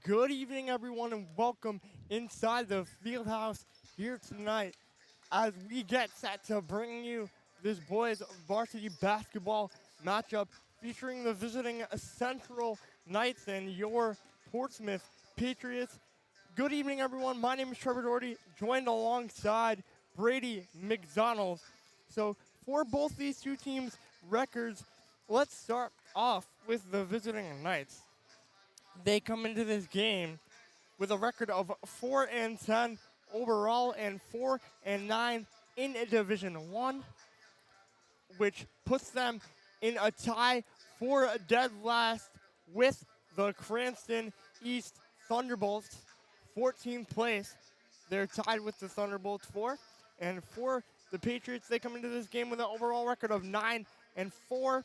Good evening, everyone, and welcome inside the field house here tonight as we get set to bring you this boys varsity basketball matchup featuring the visiting Central Knights and your Portsmouth Patriots. Good evening, everyone. My name is Trevor Doherty, joined alongside Brady McDonald. So, for both these two teams' records, let's start off with the visiting Knights. They come into this game with a record of 4-10 overall and 4-9 in Division One, which puts them in a tie for a dead last with the Cranston East Thunderbolts, 14th place. They're tied with the Thunderbolts and for the Patriots, they come into this game with an overall record of 9-4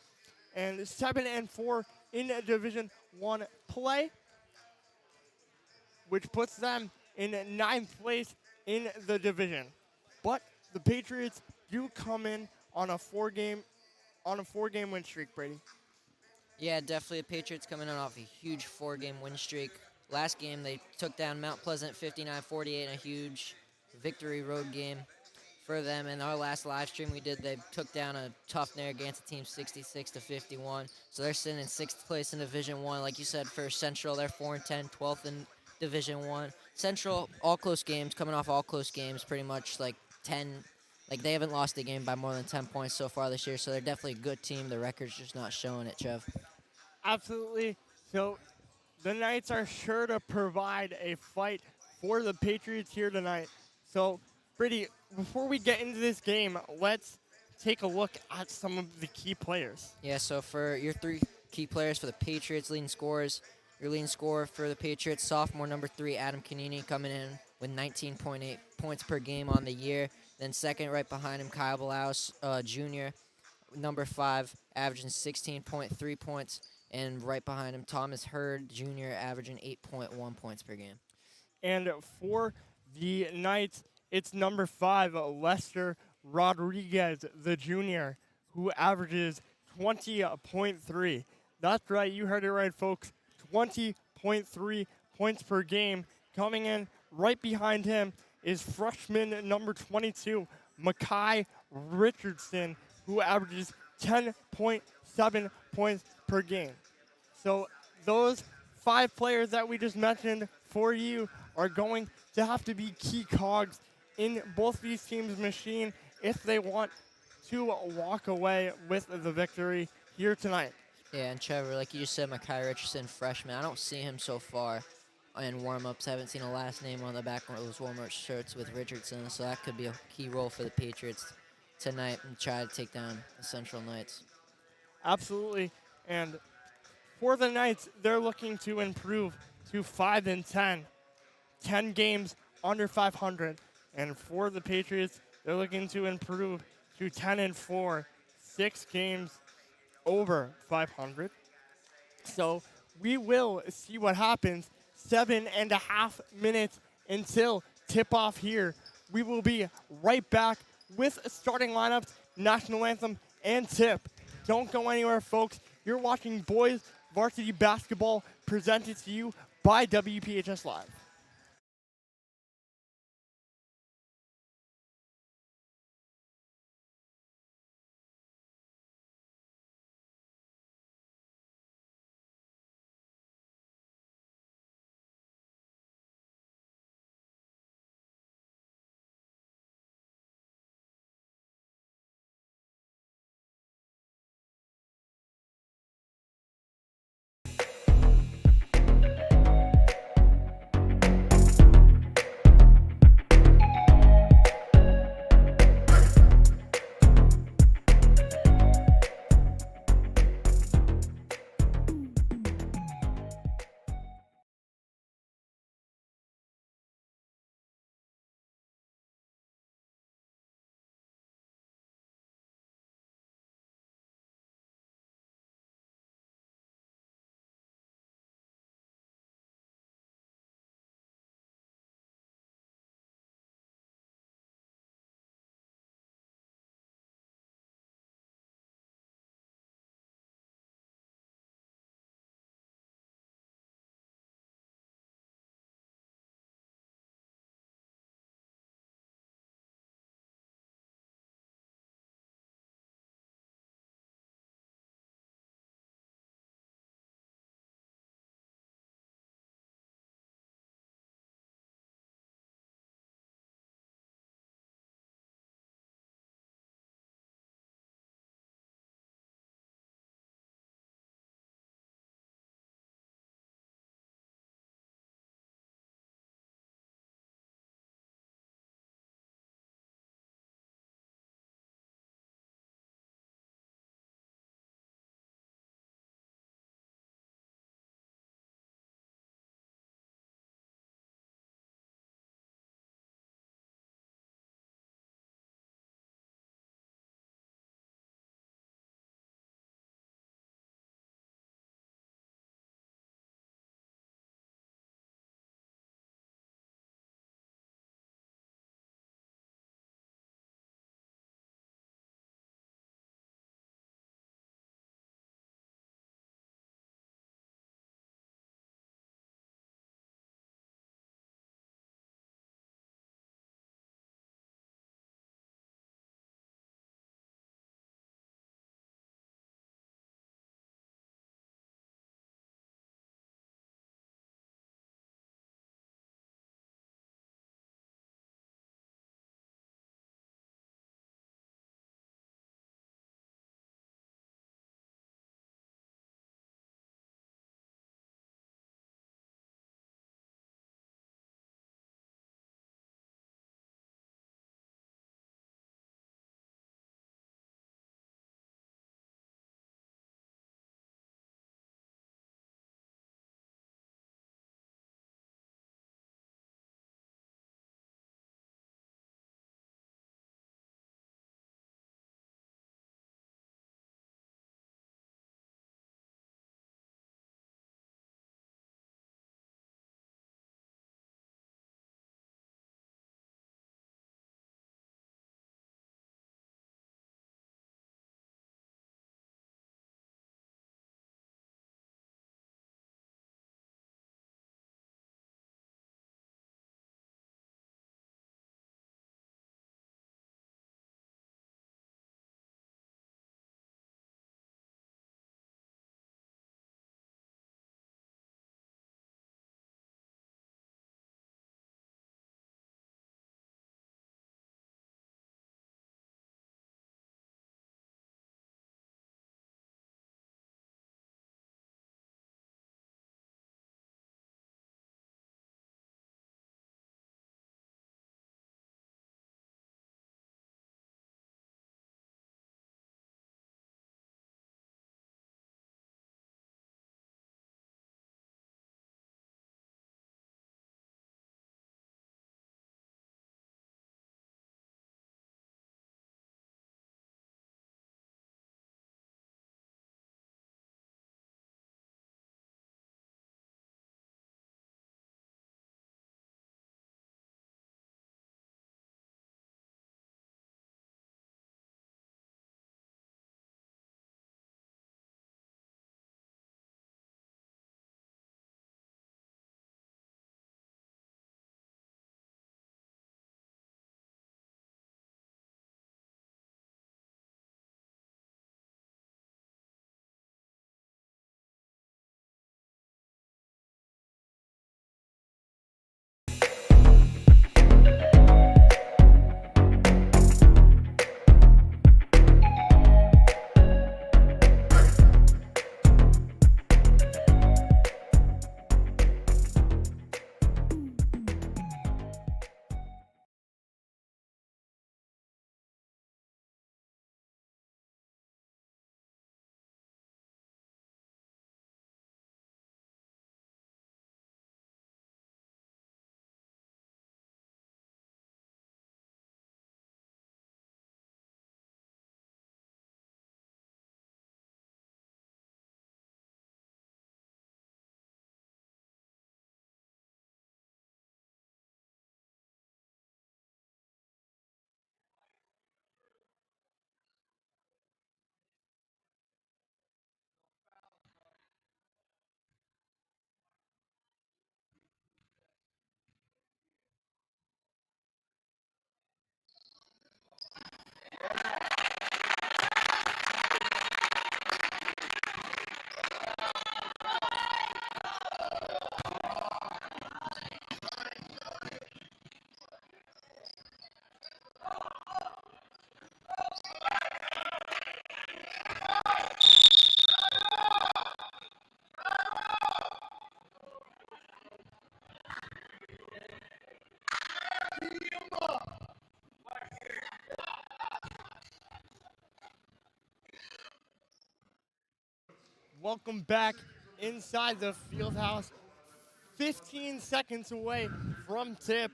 and 7-4 in Division One play, which puts them in ninth place in the division. But the Patriots do come in on a four-game win streak, Brady. Yeah, definitely. The Patriots coming in off a huge four-game win streak. Last game, they took down Mount Pleasant 59-48 in a huge victory road game for them. And our last live stream we did, they took down a tough Narragansett team 66-51. So they're sitting in sixth place in Division One. Like you said, for Central, they're 4-10, 12th in Division One. Central, all close games, coming off all close games, pretty much like 10. Like, they haven't lost a game by more than 10 points so far this year, so they're definitely a good team. The record's just not showing it, Trev. Absolutely. So the Knights are sure to provide a fight for the Patriots here tonight. So, Brady, before we get into this game, let's take a look at some of the key players. Yeah, so for your three key players for the Patriots, leading scorers, your leading scorer for the Patriots, sophomore number 3, Adam Canini, coming in with 19.8 points per game on the year. Then second, right behind him, Kyle Balaus, junior, number 5, averaging 16.3 points. And right behind him, Thomas Hurd, junior, averaging 8.1 points per game. And for the Knights, it's number 5, Lester Rodriguez, the junior, who averages 20.3. That's right, you heard it right, folks. 20.3 points per game. Coming in right behind him is freshman number 22, Makai Richardson, who averages 10.7 points per game. So those 5 players that we just mentioned for you are going to have to be key cogs in both these teams' machine if they want to walk away with the victory here tonight. Yeah, and Trevor, like you just said, Makai Richardson, freshman. I don't see him so far in warm-ups. I haven't seen a last name on the back of those warm-up shirts with Richardson, so that could be a key role for the Patriots tonight and try to take down the Central Knights. Absolutely. And for the Knights, they're looking to improve to 5-10, 10 games under 500. And for the Patriots, they're looking to improve to 10-4, 6 games over 500. So we will see what happens. 7.5 minutes until tip-off here. We will be right back with starting lineups, national anthem, and tip. Don't go anywhere, folks. You're watching boys varsity basketball presented to you by WPHS Live. Welcome back inside the field house. 15 seconds away from tip.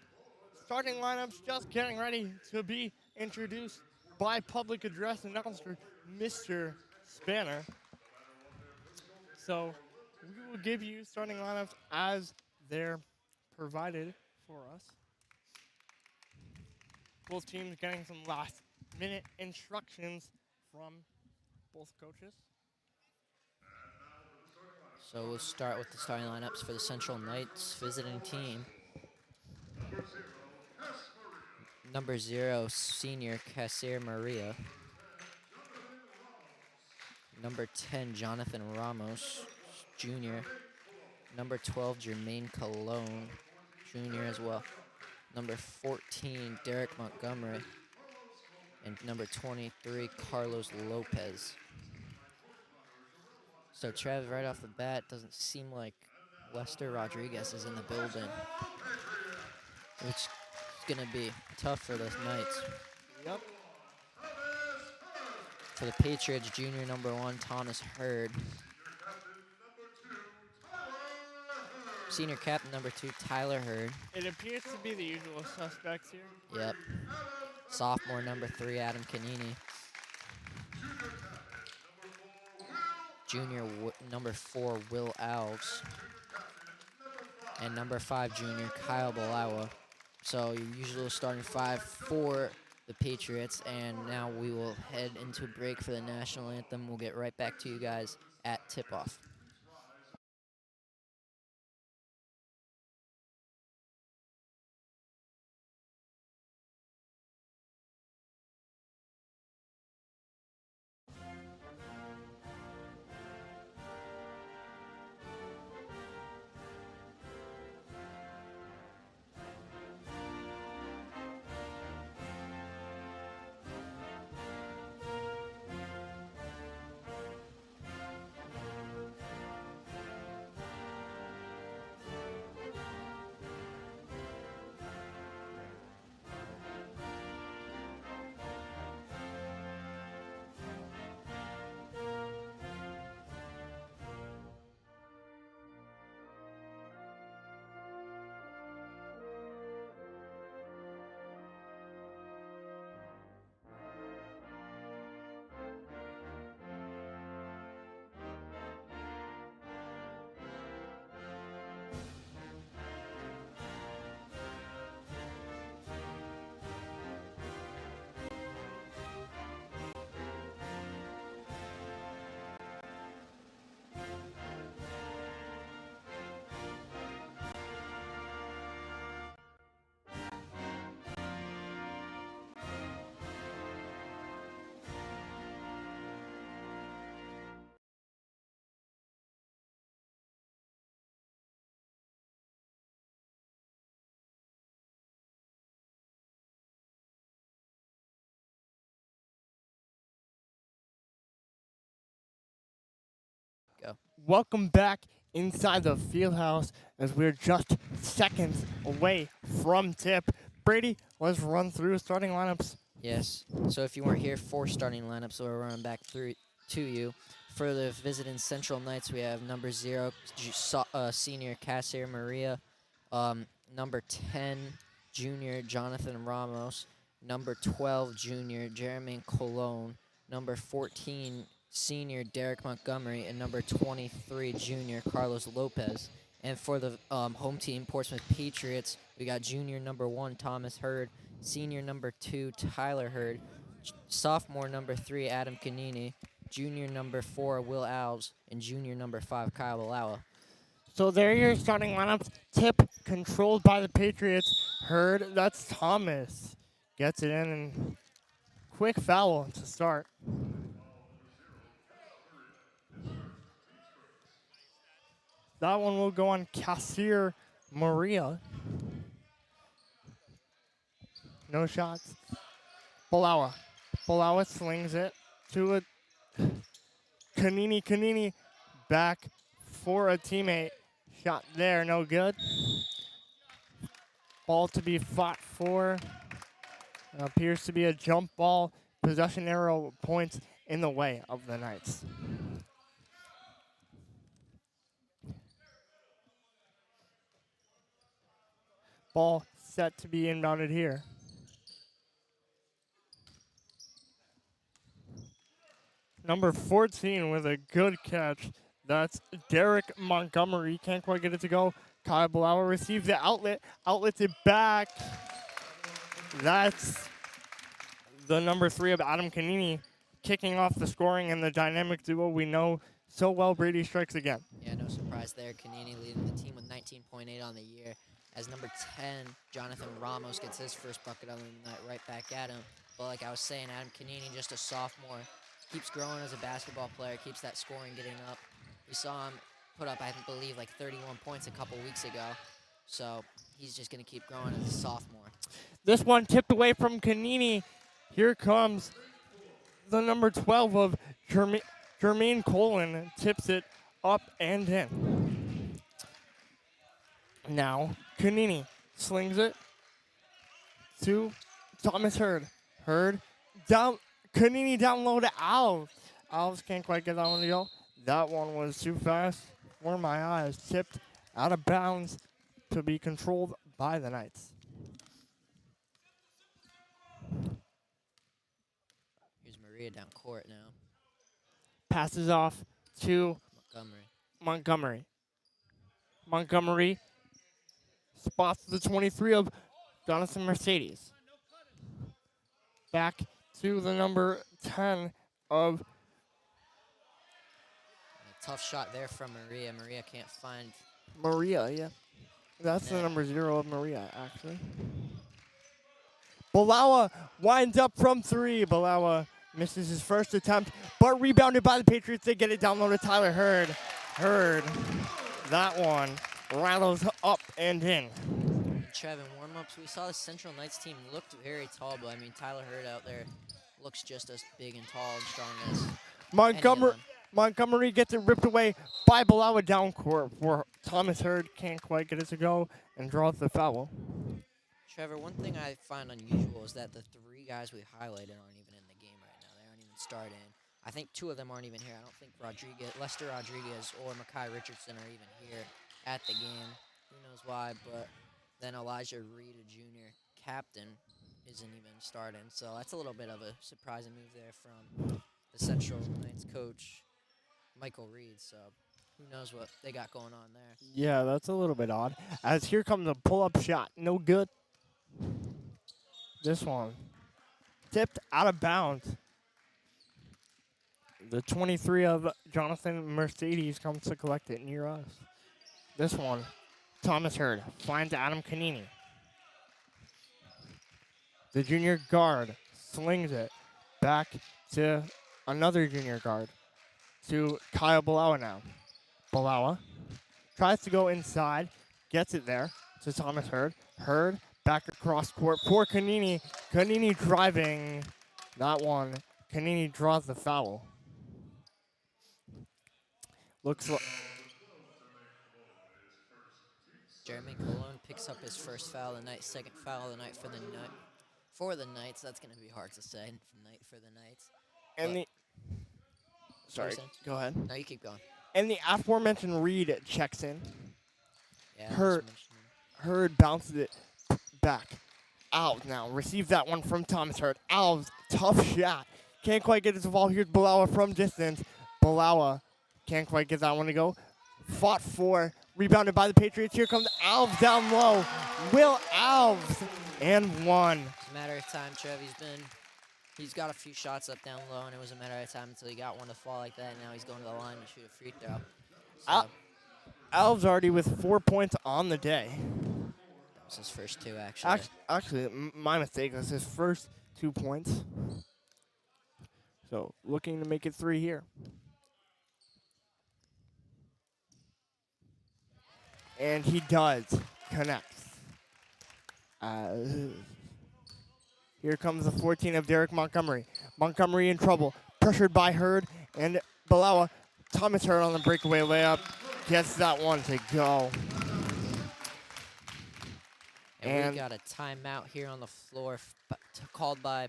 Starting lineups just getting ready to be introduced by public address announcer Mr. Spanner. So we will give you starting lineups as they're provided for us. Both teams getting some last minute instructions from both coaches. So we'll start with the starting lineups for the Central Knights visiting team. Number 0, senior Casir Maria. Number 10, Jonathan Ramos, junior. Number 12, Jermaine Colon, junior as well. Number 14, Derek Montgomery. And number 23, Carlos Lopez. So Trev, right off the bat, doesn't seem like Lester Rodriguez is in the building, which is going to be tough for the Knights. Yep. For the Patriots, junior number 1, Thomas Hurd. Senior captain number 2, Tyler Hurd. It appears to be the usual suspects here. Yep. Sophomore number 3, Adam Canini. Junior number 4, Will Alves. And number 5, junior Kyle Balawa. So your usual starting 5 for the Patriots. And now we will head into break for the national anthem. We'll get right back to you guys at tip-off. Go. Welcome back inside the field house as we're just seconds away from tip. Brady, let's run through starting lineups. Yes. So if you weren't here, 4 starting lineups, so we're running back through to you. For the visiting Central Knights, we have number 0, senior Casir Maria. Number 10, junior Jonathan Ramos. Number 12, junior Jeremy Colon. Number 14, senior Derek Montgomery. And number 23, junior Carlos Lopez. And for the home team, Portsmouth Patriots, we got junior number 1, Thomas Hurd. Senior number 2, Tyler Hurd. Sophomore number 3, Adam Canini. Junior number 4, Will Alves. And junior number 5, Kyle Balawa. So there are your starting lineups. Tip controlled by the Patriots. Hurd, that's Thomas. Gets it in and quick foul to start. That one will go on Casir Maria. No shots. Balawa. Balawa slings it to a Canini back for a teammate. Shot there, no good. Ball to be fought for. Appears to be a jump ball. Possession arrow points in the way of the Knights. Ball set to be inbounded here. Number 14 with a good catch. That's Derek Montgomery. Can't quite get it to go. Kyle Blower receives the outlet. Outlets it back. That's the number 3 of Adam Canini kicking off the scoring and the dynamic duo we know so well. Brady strikes again. Yeah, no surprise there. Canini leading the team with 19.8 on the year. As number 10, Jonathan Ramos gets his first bucket of the night right back at him. But like I was saying, Adam Canini, just a sophomore, keeps growing as a basketball player, keeps that scoring getting up. We saw him put up, I believe, like 31 points a couple weeks ago. So he's just going to keep growing as a sophomore. This one tipped away from Canini. Here comes the number 12 of Jermaine Colin. Tips it up and in. Now, Canini slings it to Thomas Hurd. Hurd down. Canini down low to Alves. Alves can't quite get that one to go. That one was too fast for my eyes. Tipped out of bounds to be controlled by the Knights. Here's Maria down court now. Passes off to Montgomery. Montgomery spots the 23 of Jonathan Mercedes. Back to the number 10 of... A tough shot there from Maria. Maria can't find... Maria, yeah. That's the number 0 of Maria, actually. Balawa winds up from 3. Balawa misses his first attempt, but rebounded by the Patriots. They get it down low to Tyler Hurd. Hurd, that one rattles up and in. Trevin, warm-ups, we saw the Central Knights team looked very tall, but I mean, Tyler Hurd out there looks just as big and tall and strong as Montgomery gets it ripped away by Balawa down court for Thomas Hurd. Can't quite get it to go and draws the foul. Trevor, one thing I find unusual is that the 3 guys we highlighted aren't even in the game right now. They aren't even starting. I think 2 of them aren't even here. I don't think Lester Rodriguez or Makai Richardson are even here at the game. Who knows why, but then Elijah Reed, a junior captain, isn't even starting. So that's a little bit of a surprising move there from the Central Knights coach, Michael Reed. So who knows what they got going on there. Yeah, that's a little bit odd. As here comes a pull-up shot. No good. This one tipped out of bounds. The 23 of Jonathan Mercedes comes to collect it near us. This one, Thomas Hurd finds Adam Canini. The junior guard slings it back to another junior guard, to Kyle Balawa now. Balawa tries to go inside, gets it there to Thomas Hurd. Hurd back across court for Canini. Canini driving. That one, Canini draws the foul. Looks like Jeremy Colon picks up his first foul of the night, second foul of the night for the Knights. That's going to be hard to say for the Knights. And sorry, go ahead. No, you keep going. And the aforementioned Reed checks in. Yeah, Hurd bounces it back. Alves now receives that one from Thomas Hurd. Alves, tough shot. Can't quite get it to fall. Here's Balawa from distance. Balawa can't quite get that one to go. Fought for, rebounded by the Patriots. Here comes Alves down low. Will Alves, and one. It's a matter of time, Trev. He's got a few shots up down low, and it was a matter of time until he got one to fall like that, and now he's going to the line to shoot a free throw. So Alves already with 4 points on the day. That was his first 2, actually. Actually, my mistake. That's his first 2 points. So, looking to make it 3 here. And he does. Connects. Here comes the 14 of Derek Montgomery. Montgomery in trouble. Pressured by Hurd and Balawa. Thomas Hurd on the breakaway layup. Gets that one to go. And we got a timeout here on the floor called by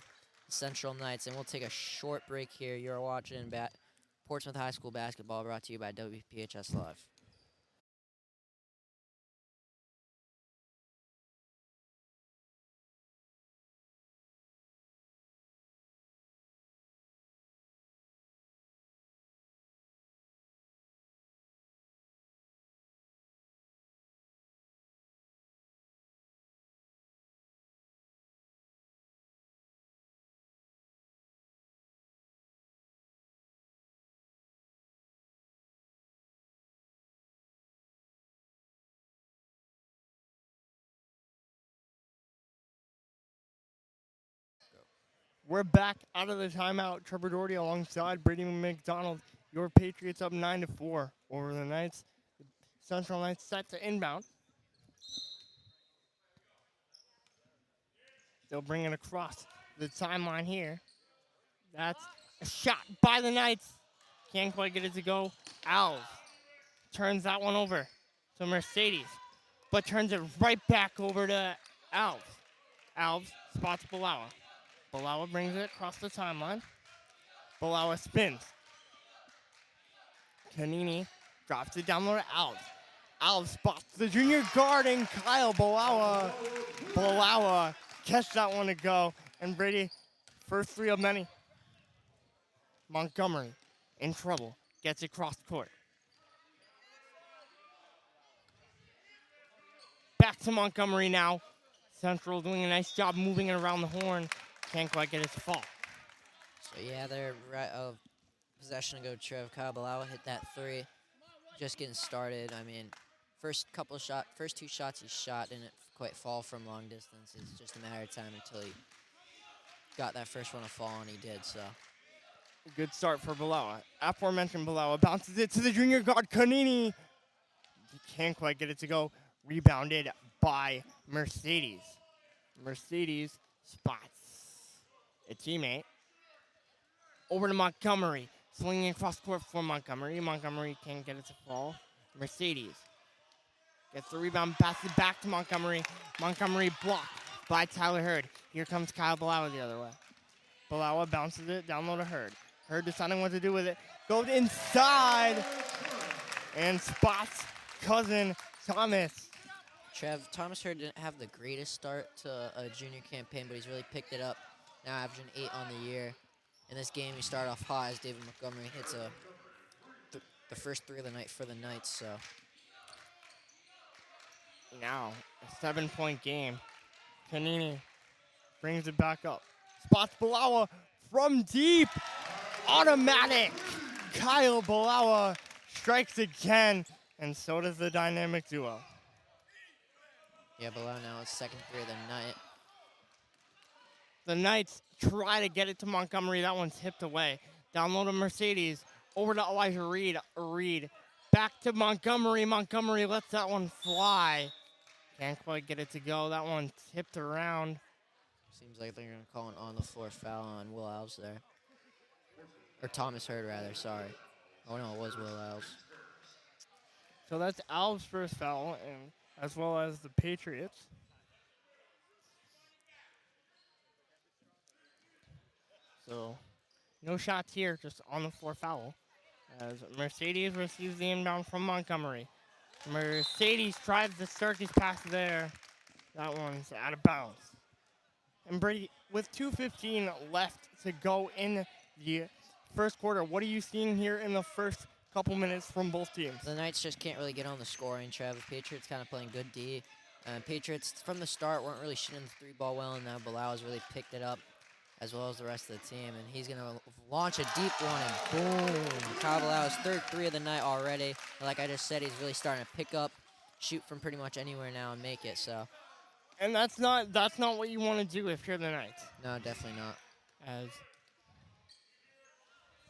Central Knights. And we'll take a short break here. You're watching Portsmouth High School basketball, brought to you by WPHS Live. We're back out of the timeout. Trevor Doherty alongside Brady McDonald. Your Patriots up 9-4 over the Knights. Central Knights set to inbound. They'll bring it across the timeline here. That's a shot by the Knights. Can't quite get it to go. Alves turns that one over to Mercedes, but turns it right back over to Alves. Alves spots Balawa. Balawa brings it across the timeline. Balawa spins. Kanini drops it down low to Alves. Alves spots the junior guard and Kyle Balawa. Balawa catch that one to go. And Brady, first three of many. Montgomery in trouble. Gets it cross court. Back to Montgomery now. Central doing a nice job moving it around the horn. Can't quite get it to fall. So yeah, they're right of possession ago. Trev Kabalawa hit that three. Just getting started. I mean, first two shots he shot didn't quite fall from long distance. It's just a matter of time until he got that first one to fall, and he did. So good start for Balawa. Aforementioned Balawa bounces it to the junior guard Kanini. He can't quite get it to go. Rebounded by Mercedes. Mercedes spots a teammate. Over to Montgomery. Swinging across court for Montgomery. Montgomery can't get it to fall. Mercedes gets the rebound, passes it back to Montgomery. Montgomery blocked by Tyler Hurd. Here comes Kyle Balawa the other way. Balawa bounces it down low to Hurd. Hurd deciding what to do with it. Goes inside and spots cousin Thomas. Thomas Hurd didn't have the greatest start to a junior campaign, but he's really picked it up. Now averaging 8 on the year. In this game, he started off hot as David Montgomery hits the first three of the night for the Knights. So now a 7-point game. Kanini brings it back up. Spots Balawa from deep. Automatic. Kyle Balawa strikes again, and so does the dynamic duo. Yeah, Balawa now is second three of the night. The Knights try to get it to Montgomery. That one's hipped away. Down low to Mercedes. Over to Elijah Reed. Reed back to Montgomery. Montgomery lets that one fly. Can't quite get it to go. That one tipped around. Seems like they're going to call an on-the-floor foul on Will Alves there. Or Thomas Hurd, rather. Sorry. Oh, no, it was Will Alves. So that's Alves' first foul, and as well as the Patriots. So no shots here, just on the floor foul. As Mercedes receives the inbound from Montgomery. Mercedes tries the circus pass there. That one's out of bounds. And Brady, with 2:15 left to go in the first quarter, what are you seeing here in the first couple minutes from both teams? The Knights just can't really get on the scoring, Trev. The Patriots kind of playing good D. Patriots, from the start, weren't really shooting the three ball well, and now Balawa's really picked it up, as well as the rest of the team. And he's going to launch a deep one, and boom. Kyle Balawa's third three of the night already. And like I just said, he's really starting to pick up, shoot from pretty much anywhere now, and make it. So. And that's not what you want to do if you're the Knights. No, definitely not. As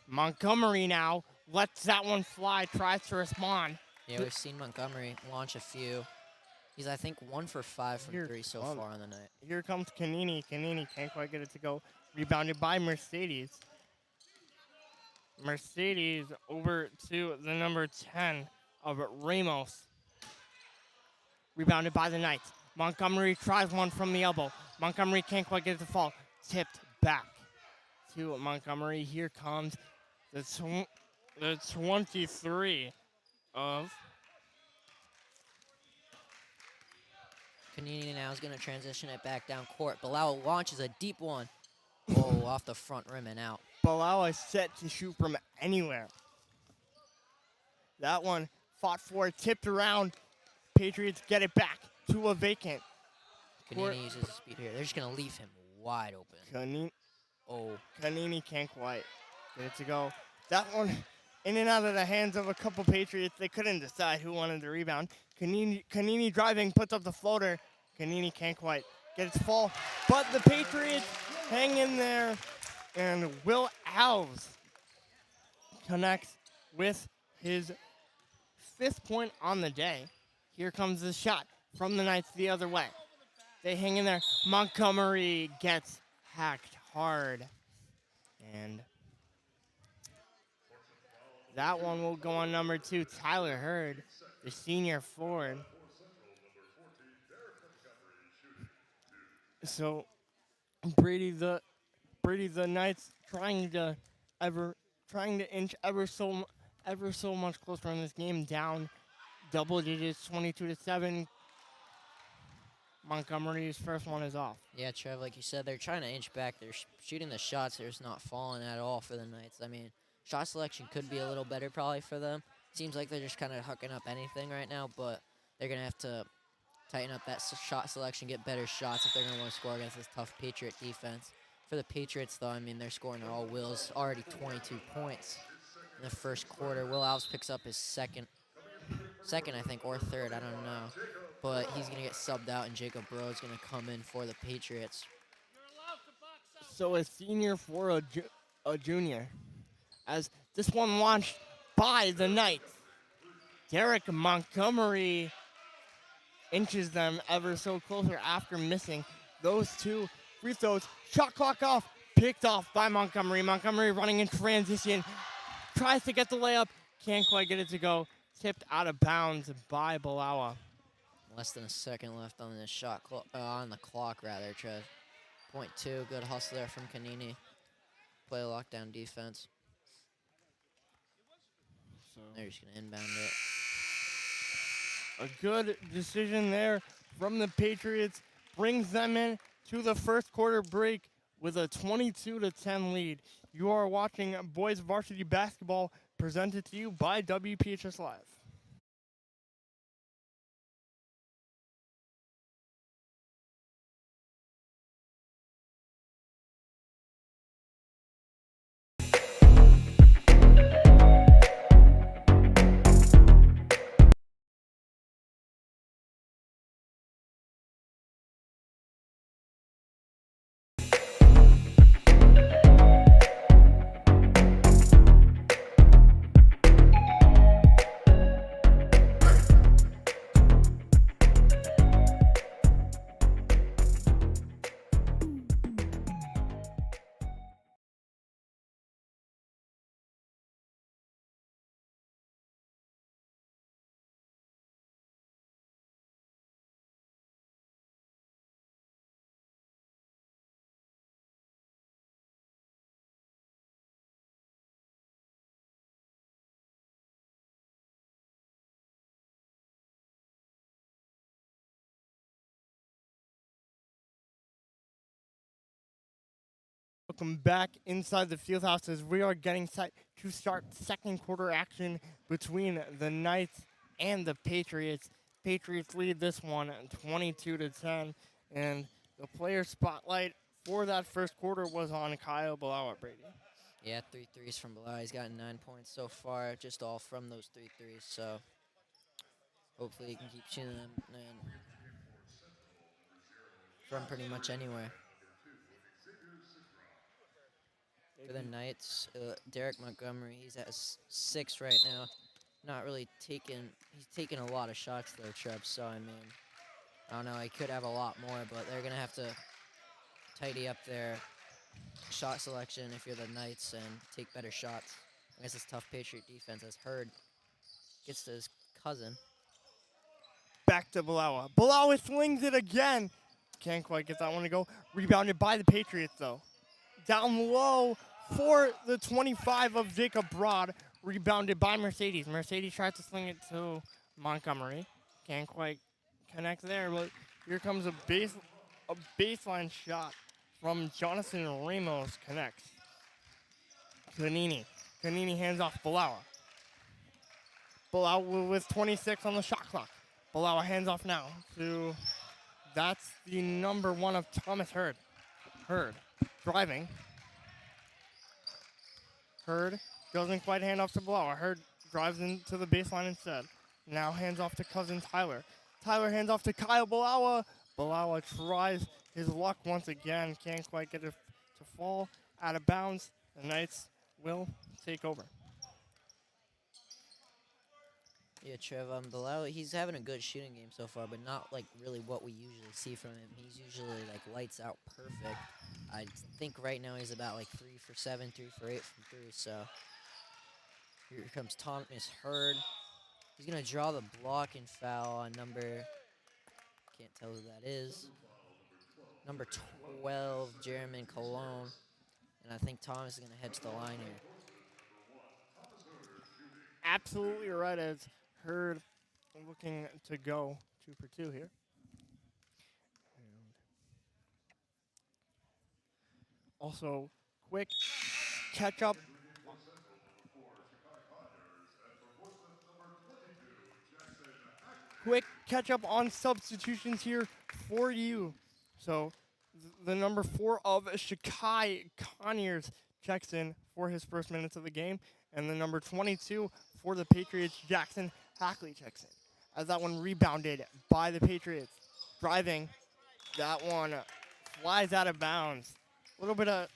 Montgomery now lets that one fly, tries to respond. Yeah, we've seen Montgomery launch a few. He's, I think, 1 for 5 from three so far on the night. Here comes Kanini. Kanini can't quite get it to go. Rebounded by Mercedes. Mercedes over to the number 10 of Ramos. Rebounded by the Knights. Montgomery tries one from the elbow. Montgomery can't quite get it to fall. Tipped back to Montgomery. Here comes the 23 of Kanini now is going to transition it back down court. Balawa launches a deep one. Oh, off the front rim and out. Balawa is set to shoot from anywhere. That one fought for, tipped around. Patriots get it back to a vacant. Kanini uses his speed here. They're just going to leave him wide open. Kanini can't quite get it to go. That one in and out of the hands of a couple Patriots. They couldn't decide who wanted the rebound. Kanini driving, puts up the floater. Kanini can't quite get it to fall. But the Patriots hang in there, and Will Alves connects with his 5th point on the day. Here comes the shot from the Knights the other way. They hang in there. Montgomery gets hacked hard. And that one will go on number 2, Tyler Hurd, the senior forward. So Brady the Knights trying to inch ever so much closer in this game, down double digits, 22-7. Montgomery's first one is off. Yeah, Trev, like you said, they're trying to inch back. They're shooting the shots. They're just not falling at all for the Knights. I mean, shot selection could be a little better probably for them. Seems like they're just kind of hooking up anything right now, but they're going to have to tighten up that shot selection, get better shots if they're going to want to score against this tough Patriot defense. For the Patriots, though, I mean, they're scoring at all wills. Already 22 points in the first quarter. Will Alves picks up his second, I think, or third, I don't know. But he's going to get subbed out, and Jacob Breaux is going to come in for the Patriots. So a senior for a junior. As this one launched by the Knights. Derek Montgomery inches them ever so closer after missing those 2 free throws. Shot clock off, picked off by Montgomery. Montgomery running in transition, tries to get the layup, can't quite get it to go. Tipped out of bounds by Balawa. Less than a second left on the on the clock, rather, Trev. Point 2, good hustle there from Kanini. Play lockdown defense. So they're just going to inbound it. A good decision there from the Patriots. Brings them in to the first quarter break with a 22-10 lead. You are watching boys varsity basketball presented to you by WPHS Live. Welcome back inside the fieldhouse as we are getting set to start second quarter action between the Knights and the Patriots. Patriots lead this one 22-10, and the player spotlight for that first quarter was on Kyle Balawa, Brady. Yeah, 3 threes from Blau. He's gotten 9 points so far, just all from those 3 threes. So hopefully he can keep shooting them from pretty much anywhere. For the Knights, Derek Montgomery, he's at 6 right now. Not really taking, he's taking a lot of shots though, Trev. So, I mean, I don't know, he could have a lot more, but they're going to have to tidy up their shot selection if you're the Knights and take better shots against this tough Patriot defense, as Hurd gets to his cousin. Back to Balawa. Balawa slings it again. Can't quite get that one to go. Rebounded by the Patriots, though. Down low for the 25 of Jacob Broad. Rebounded by Mercedes. Mercedes tries to sling it to Montgomery. Can't quite connect there, but here comes a baseline shot from Jonathan Ramos. Connects. Kanini. Kanini hands off Balawa. Balawa with 26 on the shot clock. Balawa hands off now to, that's the number 1 of Thomas Hurd. Hurd driving. Hurd doesn't quite hand off to Balawa. Hurd drives into the baseline instead. Now hands off to cousin Tyler. Tyler hands off to Kyle Balawa. Balawa tries his luck once again. Can't quite get it fall out of bounds. The Knights will take over. Yeah, Trev, Bilal, he's having a good shooting game so far, but not like really what we usually see from him. He's usually like lights out perfect. I think right now he's about like 3 for 7, 3 for 8 from 3. So here comes Thomas Hurd. He's gonna draw the block and foul on number, can't tell who that is, number 12, Jeremy Cologne. And I think Thomas is gonna head to the line here. Absolutely right, as Hurd looking to go 2 for 2 here. And also, quick catch up. Quick catch up on substitutions here for you. So, the number 4 of Shakai Conyers checks in for his first minutes of the game, and the number 22 for the Patriots, Jackson Hackley, checks in. As that one rebounded by the Patriots, driving, that one flies out of bounds. A little bit of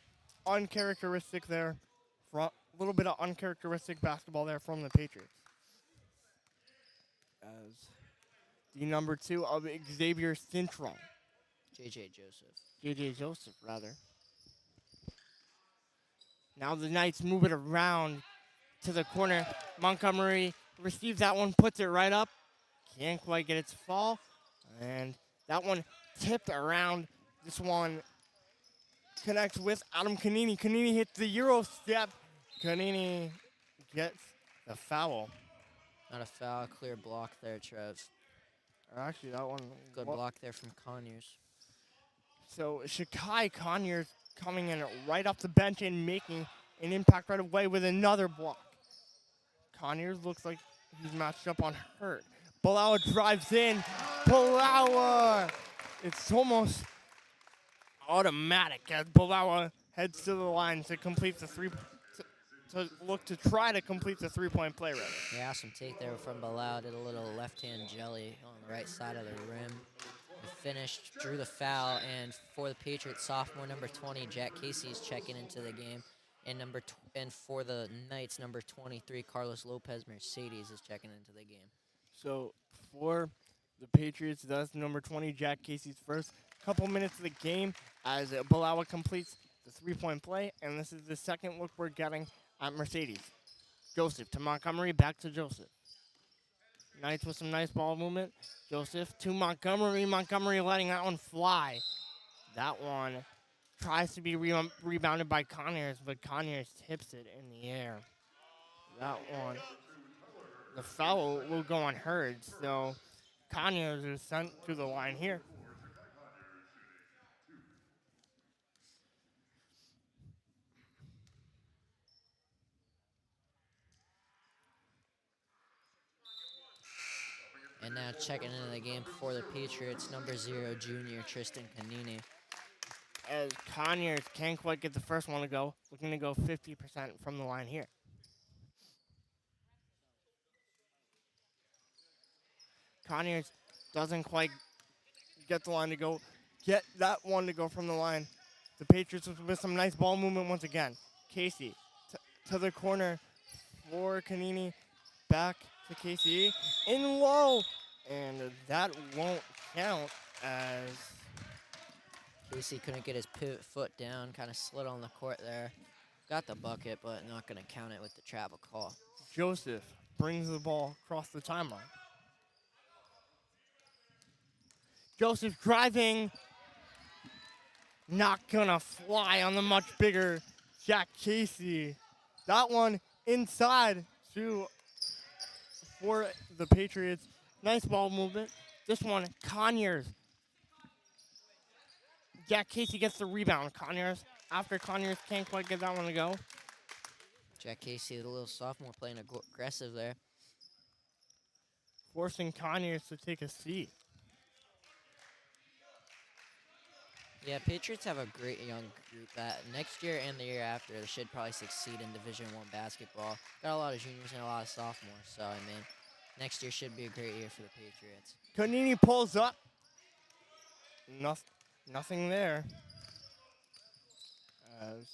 uncharacteristic there, a little bit of uncharacteristic basketball there from the Patriots. As the number 2 of Xavier Cintron. JJ Joseph, rather. Now the Knights move it around to the corner. Montgomery receives that one, puts it right up. Can't quite get its fall. And that one tipped around. This one connects with Adam Kanini. Kanini hits the Euro step. Kanini gets the foul. Not a foul, clear block there, Trev. Or actually, that one. Good block there from Conyers. So Shakai Conyers coming in right off the bench and making an impact right away with another block. Conyers looks like he's matched up on Hurt. Balawa drives in. Balawa! It's almost automatic as Balawa heads to the line to complete the try to complete the three-point play, rather. Yeah, awesome take there from Bilal. Did a little left-hand jelly on the right side of the rim. He finished, drew the foul, and for the Patriots, sophomore number 20, Jack Casey is checking into the game. And for the Knights, number 23, Carlos Lopez Mercedes is checking into the game. So for the Patriots, that's number 20, Jack Casey's first couple minutes of the game as Balawa completes the three-point play, and this is the second look we're getting at Mercedes. Joseph to Montgomery, back to Joseph. Knights with some nice ball movement. Joseph to Montgomery. Montgomery letting that one fly. That one tries to be rebounded by Conyers, but Conyers tips it in the air. That one. The foul will go on Hurd, so Conyers is sent to the line here. And now checking into the game for the Patriots, number 0, junior Tristan Canini. As Conyers can't quite get the first one to go, looking to go 50% from the line here. Conyers doesn't quite get the line to go, get that one to go from the line. The Patriots with some nice ball movement once again. Casey to the corner for Canini, back to Casey, in low, and that won't count as Casey couldn't get his pivot foot down, kind of slid on the court there. Got the bucket, but not going to count it with the travel call. Joseph brings the ball across the timeline. Joseph driving, not gonna fly on the much bigger Jack Casey. That one inside for the Patriots. Nice ball movement. This one, Conyers. Jack Casey gets the rebound. Conyers, after Conyers can't quite get that one to go. Jack Casey, the little sophomore, playing aggressive there. Forcing Conyers to take a seat. Yeah, Patriots have a great young group that next year and the year after they should probably succeed in Division I basketball. Got a lot of juniors and a lot of sophomores, so I mean, next year should be a great year for the Patriots. Canini pulls up. Nothing there. as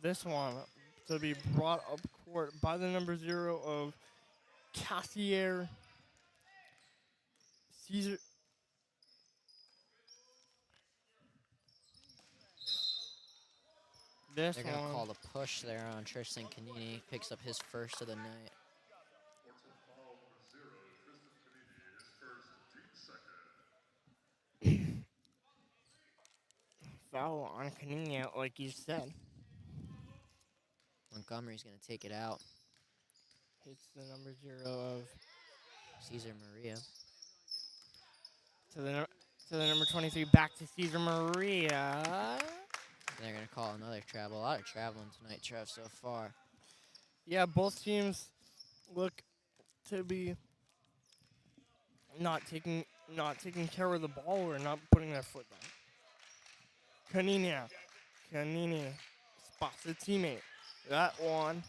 this one to be brought up court by the number 0 of Cassier Caesar. This They're going to one. call the push there on Tristan Canini. Picks up his first of the night. Foul on Canino, like you said. Montgomery's going to take it out. Hits the number 0 of Cesar Maria. to the number 23, back to Cesar Maria. They're going to call another travel. A lot of traveling tonight, Trev, so far. Yeah, both teams look to be not taking care of the ball or not putting their foot down. Canini spots a teammate. That one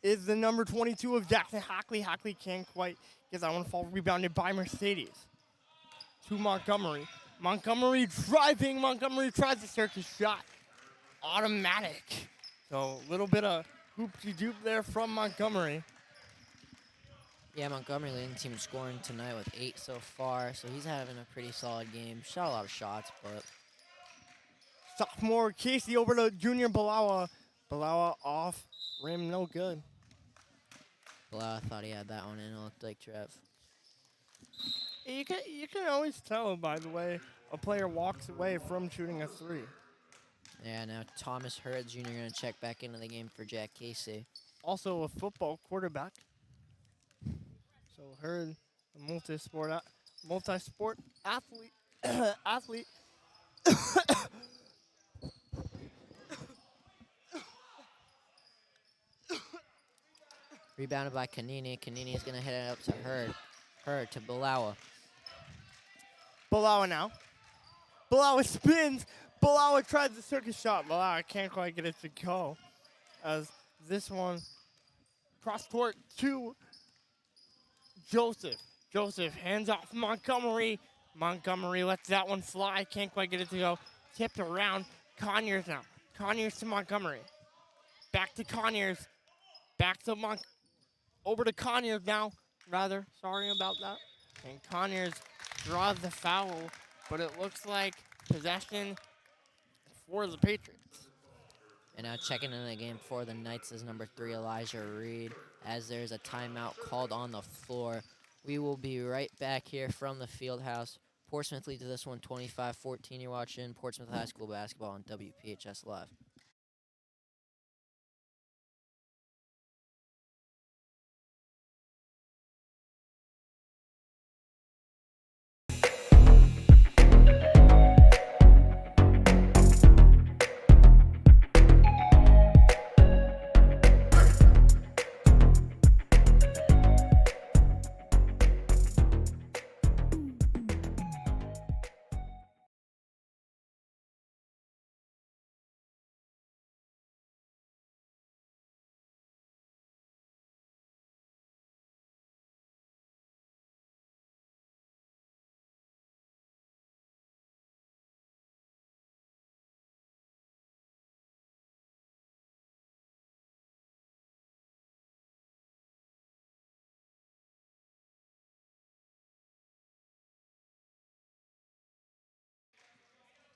is the number 22 of Jackson Hackley. Hackley can't quite get that one fall. Rebounded by Mercedes. To Montgomery. Montgomery driving. Montgomery tries the circus shot. Automatic. So a little bit of hoop-de-doop there from Montgomery. Yeah, Montgomery leading the team in scoring tonight with 8 so far, so he's having a pretty solid game. Shot a lot of shots, but... Sophomore Casey over to junior Balawa. Balawa off rim, no good. Blau thought he had that one in. It looked like Trev. You can always tell by the way a player walks away from shooting a 3. Yeah, now Thomas Hurd Jr. going to check back into the game for Jack Casey. Also a football quarterback. So Hurd, a multi-sport athlete. athlete. Rebounded by Canini. Canini is going to hit it up to Hurd. Hurd to Balawa. Balawa now. Balawa spins. Balawa tries the circus shot. Balawa can't quite get it to go. As this one cross court to Joseph. Joseph hands off Montgomery. Montgomery lets that one fly. Can't quite get it to go. Tipped around. Conyers now. Conyers to Montgomery. Back to Conyers. Back to over to Conyers now. Rather, sorry about that. And Conyers draws the foul, but it looks like possession for the Patriots. And now checking in the game for the Knights is number 3, Elijah Reed, as there's a timeout called on the floor. We will be right back here from the field house. Portsmouth leads this one 25-14. You're watching Portsmouth High School basketball on WPHS Live.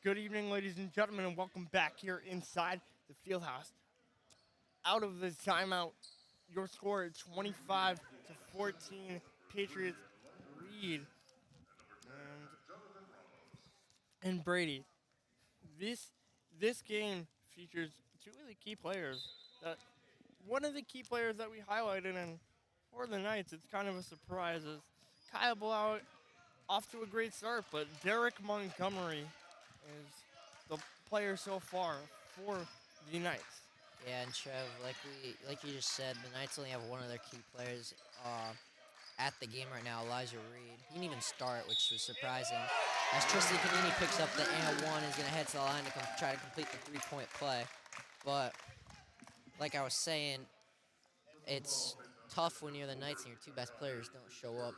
Good evening, ladies and gentlemen, and welcome back here inside the field house. Out of the timeout, your score is 25-14. Patriots lead. And Brady, this game features 2 really key players. One of the key players that we highlighted, and for the Knights, it's kind of a surprise, is Kyle Blau off to a great start, but Derek Montgomery is the player so far for the Knights. Yeah, and Trev, like you just said, the Knights only have one of their key players at the game right now, Elijah Reed. He didn't even start, which was surprising. As Tristan Canini picks up the and one, is going to head to the line to try to complete the 3-point play. But like I was saying, it's tough when you're the Knights and your 2 best players don't show up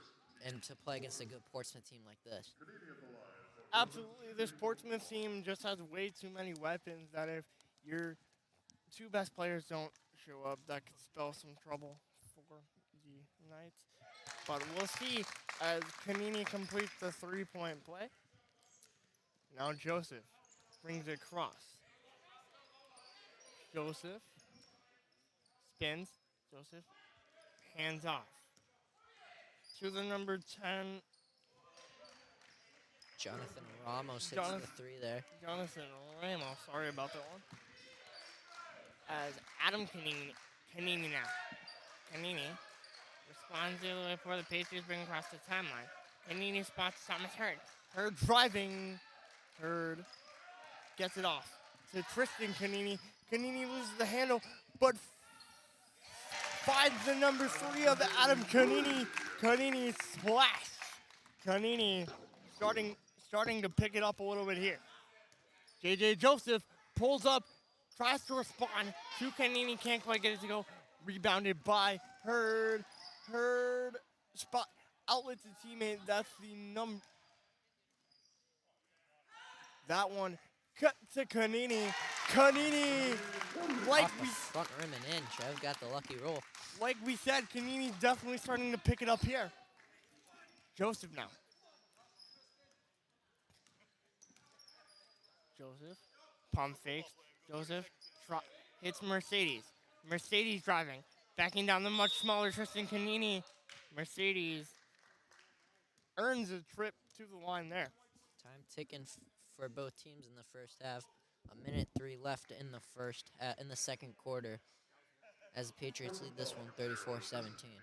and to play against a good Portsmouth team like this. Absolutely, this Portsmouth team just has way too many weapons that if your two best players don't show up, that could spell some trouble for the Knights. But we'll see as Kanini completes the 3-point play. Now Joseph brings it across. Joseph spins. Joseph hands off to the number 10, Jonathan Ramos hits Jonathan, the three there. Jonathan Ramos. Sorry about that one. As Adam Kanini now. Kanini responds the other way before the Patriots bring across the timeline. Kanini spots Thomas Hurd. Hurd driving. Hurd gets it off to Tristan Kanini. Kanini loses the handle, but finds the number 3 of Adam Kanini. Kanini splash. Kanini starting to pick it up a little bit here. JJ Joseph pulls up, tries to respond to Kanini, can't quite get it to go. Rebounded by Hurd. Hurd spot outlet to teammate. That's the number. That one cut to Kanini. Kanini, like Off the front rim and in. Trev got the lucky roll. Like we said, Kanini's definitely starting to pick it up here. Joseph now. Joseph, pump fakes. Joseph hits Mercedes. Mercedes driving, backing down the much smaller Tristan Kanini. Mercedes earns a trip to the line there. Time ticking for both teams in the first half. 1:03 left in the in the second quarter, as the Patriots lead this one 34-17.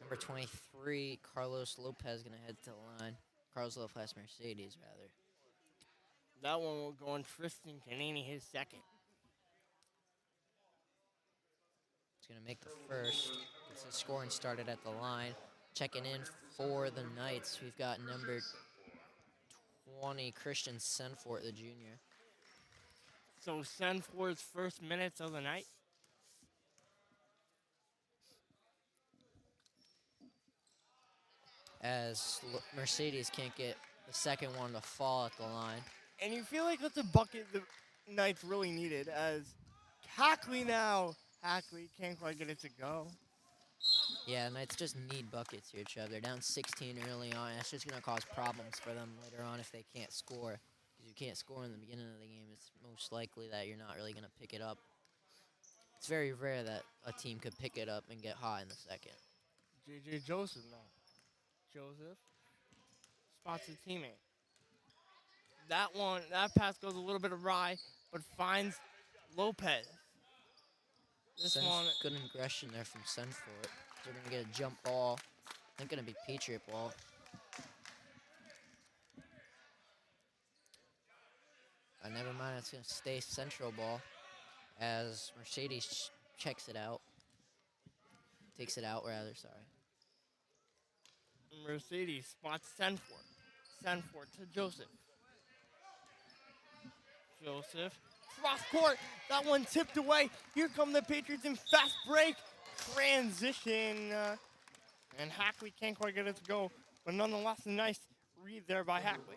Number 23, Carlos Lopez gonna head to the line. Carlos Lopez Mercedes, rather. That one will go on Tristan Kanini, his second. He's gonna make the first. Gets his scoring started at the line. Checking in for the Knights, we've got number 20, Christian Senfort, the junior. So Senfort's first minutes of the night. As Mercedes can't get the second one to fall at the line. And you feel like that's a bucket the Knights really needed, as Hackley now. Hackley can't quite get it to go. Yeah, Knights just need buckets here, Trev. They're down 16 early on. That's just going to cause problems for them later on if they can't score. Because you can't score in the beginning of the game, it's most likely that you're not really going to pick it up. It's very rare that a team could pick it up and get hot in the second. JJ Joseph now. Joseph spots a teammate. That pass goes a little bit awry, but finds Lopez. This one. Good aggression there from Senfort. They're going to get a jump ball. I think going to be Patriot ball. Never mind, it's going to stay Central ball as Mercedes checks it out. Takes it out, rather, sorry. Mercedes spots Senfort. Senfort to Joseph. Joseph, cross court. That one tipped away. Here come the Patriots in fast break. Transition. And Hackley can't quite get it to go. But nonetheless, a nice read there by Hackley.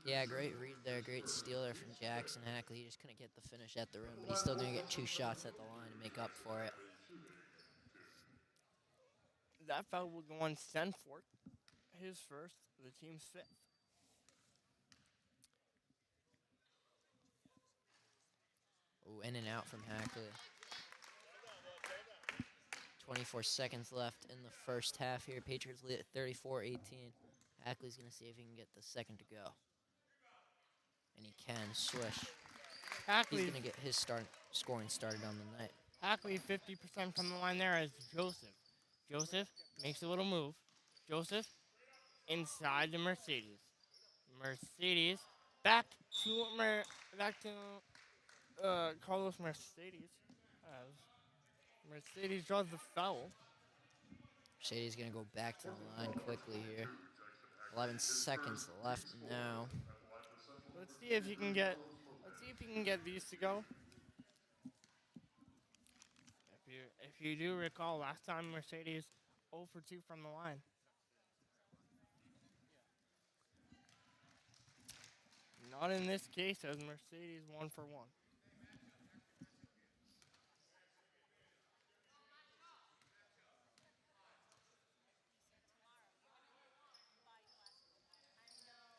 Yeah, great read there. Great steal there from Jackson Hackley. He just couldn't get the finish at the rim, but he's still going to get 2 shots at the line to make up for it. That foul will go on Senfort. His first, the team's 5th. Oh, in and out from Hackley. 24 seconds left in the first half here. Patriots lead at 34-18. Hackley's going to see if he can get the second to go. And he can. Swish. He's going to get his scoring started on the night. Hackley 50% from the line there as Joseph. Joseph makes a little move. Joseph inside the Mercedes. Mercedes back to Carlos Mercedes. Mercedes draws the foul. Mercedes going to go back to the line quickly here. 11 seconds left now. Let's see if he can get these to go. If you do recall, last time Mercedes 0 for 2 from the line. Not in this case, as Mercedes 1 for 1.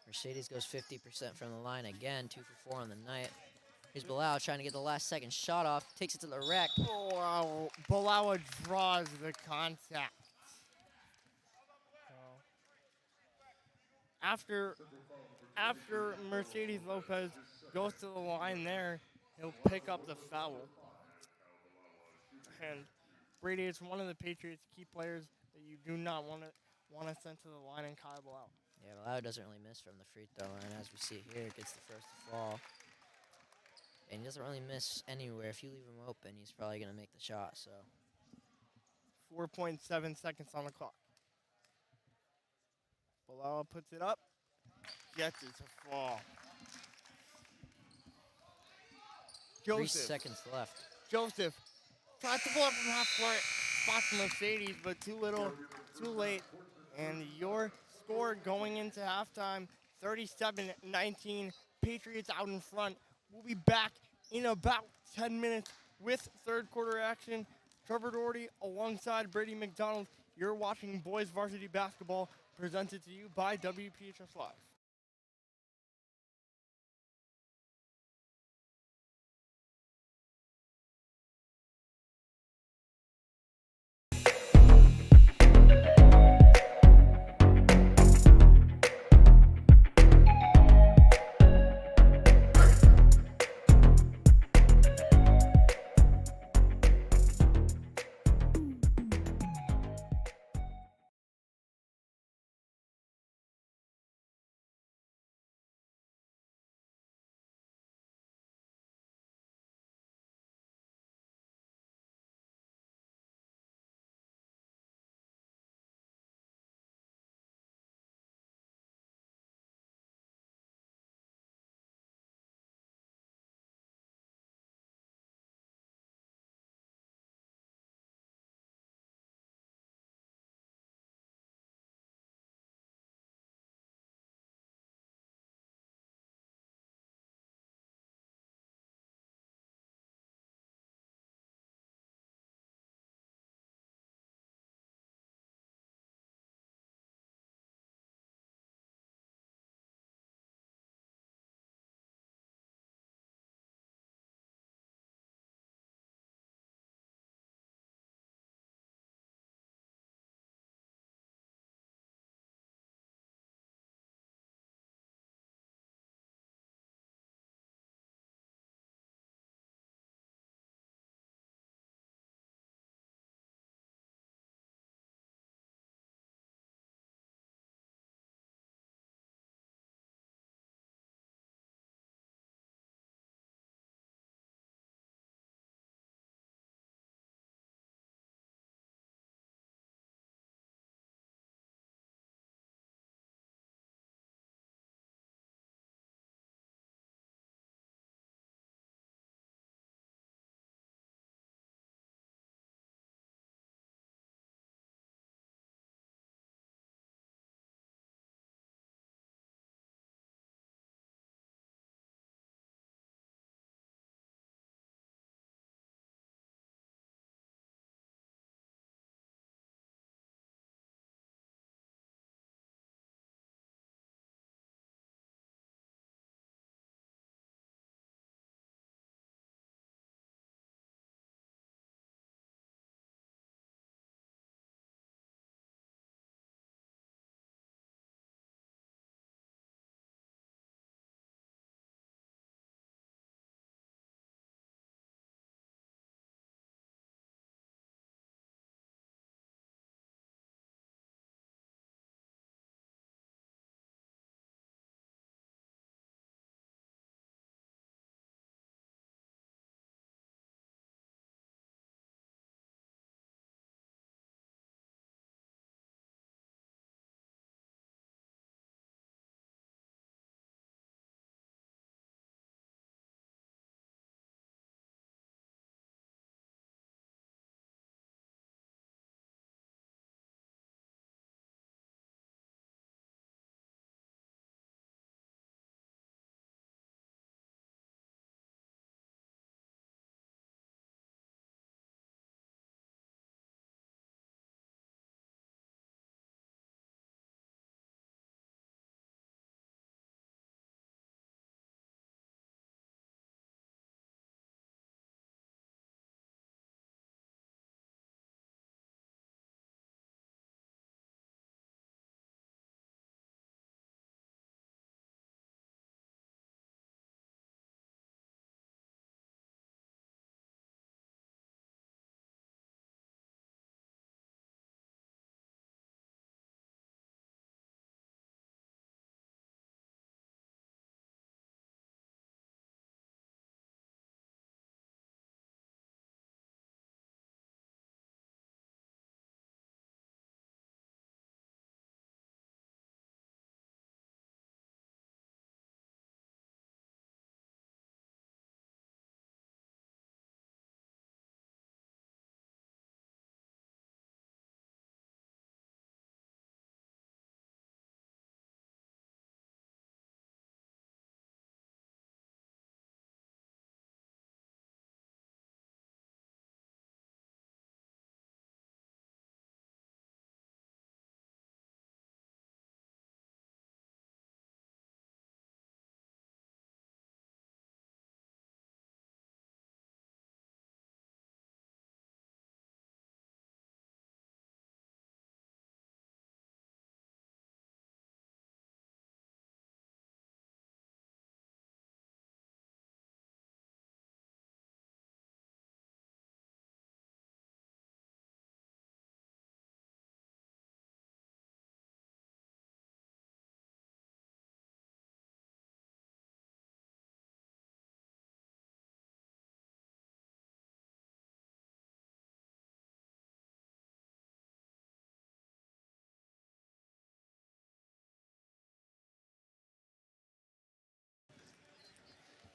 Mercedes goes 50% from the line again, 2 for 4 on the night. Here's Bilal trying to get the last second shot off, takes it to the rack. Oh, wow. Balawa draws the contact. So, after Mercedes Lopez goes to the line there, he'll pick up the foul. And Brady is one of the Patriots' key players that you do not want to send to the line and Kyle Bilal. Yeah, Bilal doesn't really miss from the free throw line, as we see here. Gets the first to fall. And he doesn't really miss anywhere. If you leave him open, he's probably going to make the shot. So 4.7 seconds on the clock. Bilal puts it up. Gets it to fall. 3 Joseph. seconds left. Joseph tried to pull up from half court. Spots Mercedes, but too little, too late. And your score going into halftime, 37-19. Patriots out in front. We'll be back in about 10 minutes with third quarter action. Trevor Doherty alongside Brady McDonald. You're watching boys varsity basketball presented to you by WPHS Live.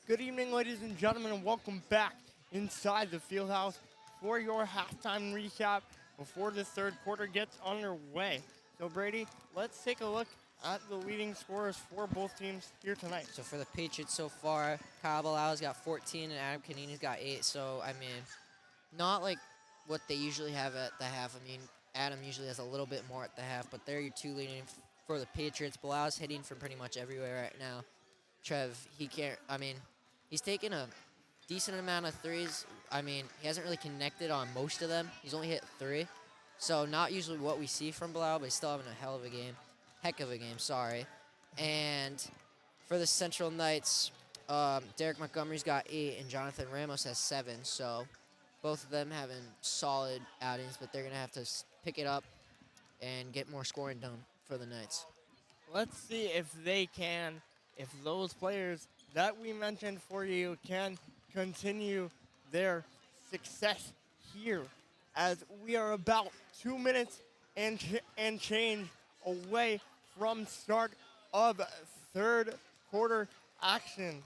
Good evening, ladies and gentlemen, and welcome back inside the Fieldhouse for your halftime recap before the third quarter gets underway. So, Brady, let's take a look at the leading scorers for both teams here tonight. So for the Patriots so far, Kyle Bilau's got 14 and Adam Canini's got 8. So, I mean, not like what they usually have at the half. I mean, Adam usually has a little bit more at the half, but they're your two leading for the Patriots. Bilau's hitting from pretty much everywhere right now. Trev, he can't, I mean, he's taken a decent amount of threes. I mean, he hasn't really connected on most of them. He's only hit 3. So not usually what we see from Bilau, but he's still having a hell of a game. Heck of a game, sorry. And for the Central Knights, Derek Montgomery's got 8 and Jonathan Ramos has 7. So both of them having solid outings, but they're going to have to pick it up and get more scoring done for the Knights. Let's see if they can, if those players that we mentioned for you can continue their success here, as we are about 2 minutes and change away from start of third quarter action.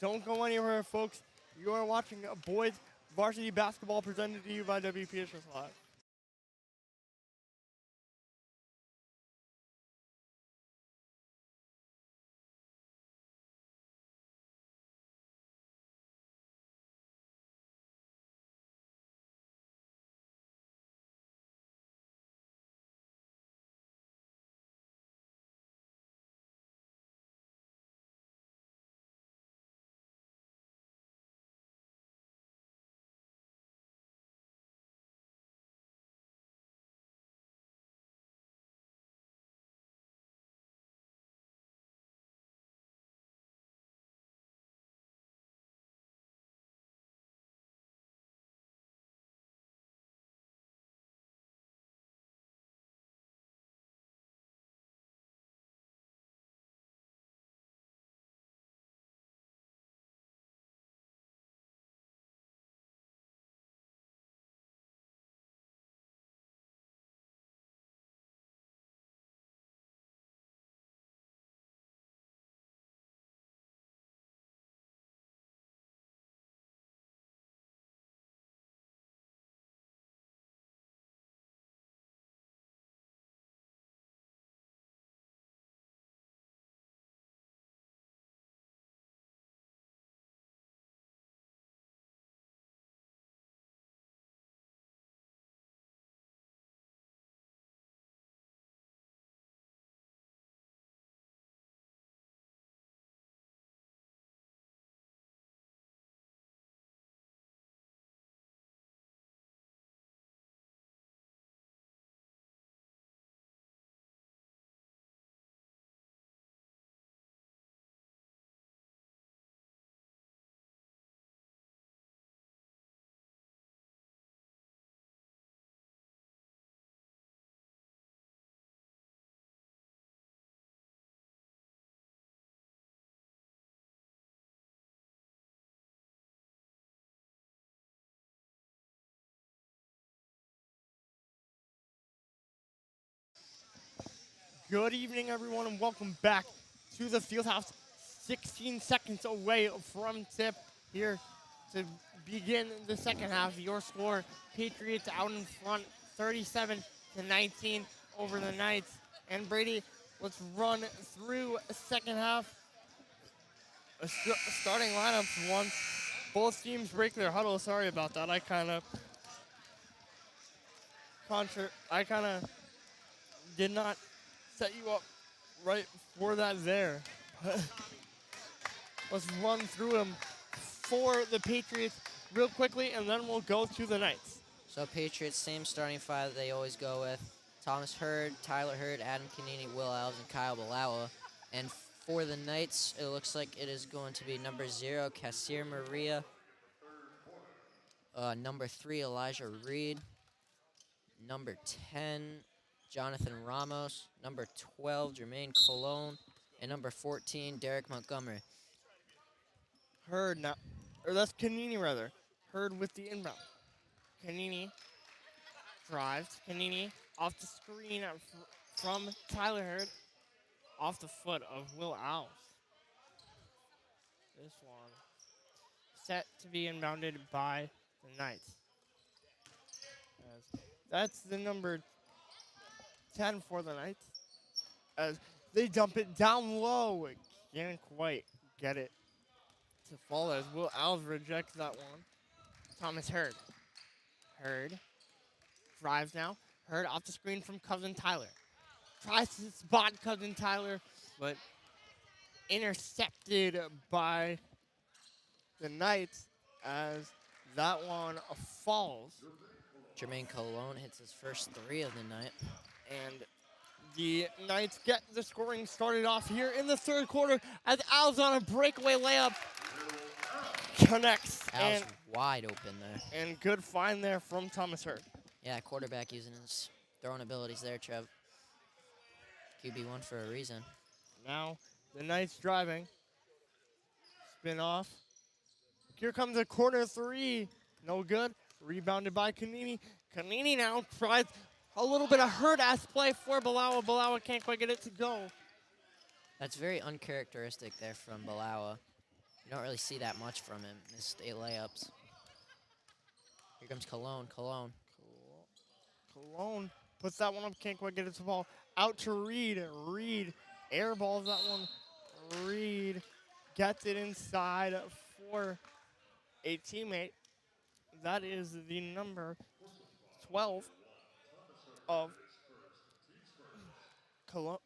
Don't go anywhere, folks. You are watching boys varsity basketball presented to you by WPHS Live. Good evening, everyone, and welcome back to the Fieldhouse. 16 seconds away from tip here to begin the second half. Your score, Patriots out in front, 37-19 over the Knights. And Brady, let's run through second half. Starting lineups once both teams break their huddle. Sorry about that. I kind of did not set you up right for that there. Let's run through them for the Patriots real quickly, and then we'll go to the Knights. So Patriots, same starting five that they always go with. Thomas Hurd, Tyler Hurd, Adam Canini, Will Alves, and Kyle Balawa. And for the Knights, it looks like it is going to be number 0, Kassir Maria. Number 3, Elijah Reed. Number 10, Jonathan Ramos. Number 12, Jermaine Colon. And number 14, Derek Montgomery. Hurd now, or that's Canini rather. Hurd with the inbound. Canini drives. Canini off the screen from Tyler Hurd, off the foot of Will Alves. This one set to be inbounded by the Knights. As that's the number 10 for the Knights. As they dump it down low. Can't quite get it to fall as Will Alves rejects that one. Thomas Hurd. Hurd drives now. Hurd off the screen from Cousin Tyler. Tries to spot Cousin Tyler, but intercepted by the Knights as that one falls. Jermaine Colon hits his first 3 of the night. And the Knights get the scoring started off here in the third quarter as Alves on a breakaway layup connects. Al's wide open there. And good find there from Thomas Hurd. Yeah, quarterback using his throwing abilities there, Trev. QB1 for a reason. Now the Knights driving. Spin off. Here comes a corner 3. No good. Rebounded by Kanini. Kanini now tries a little bit of hurt-ass play for Balawa. Balawa can't quite get it to go. That's very uncharacteristic there from Balawa. You don't really see that much from him. Missed 8 layups. Here comes Cologne. Cologne puts that one up. Can't quite get it to the ball. Out to Reed. Reed airballs that one. Reed gets it inside for a teammate. That is the number 12 of Cologne.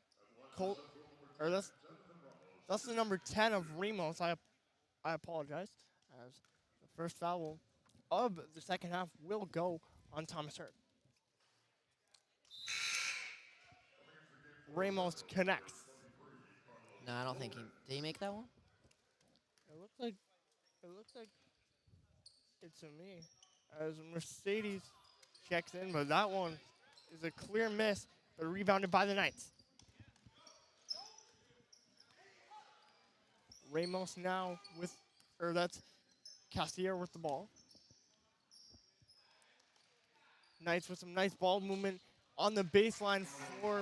Or that's the number 10 of Ramos. I apologize. As the first foul of the second half will go on Thomas Hurd. Ramos connects. No, I don't think he did. He make that one? It looks like it's a me. As Mercedes checks in, but that one is a clear miss, but rebounded by the Knights. Ramos now that's Castier with the ball. Knights with some nice ball movement on the baseline for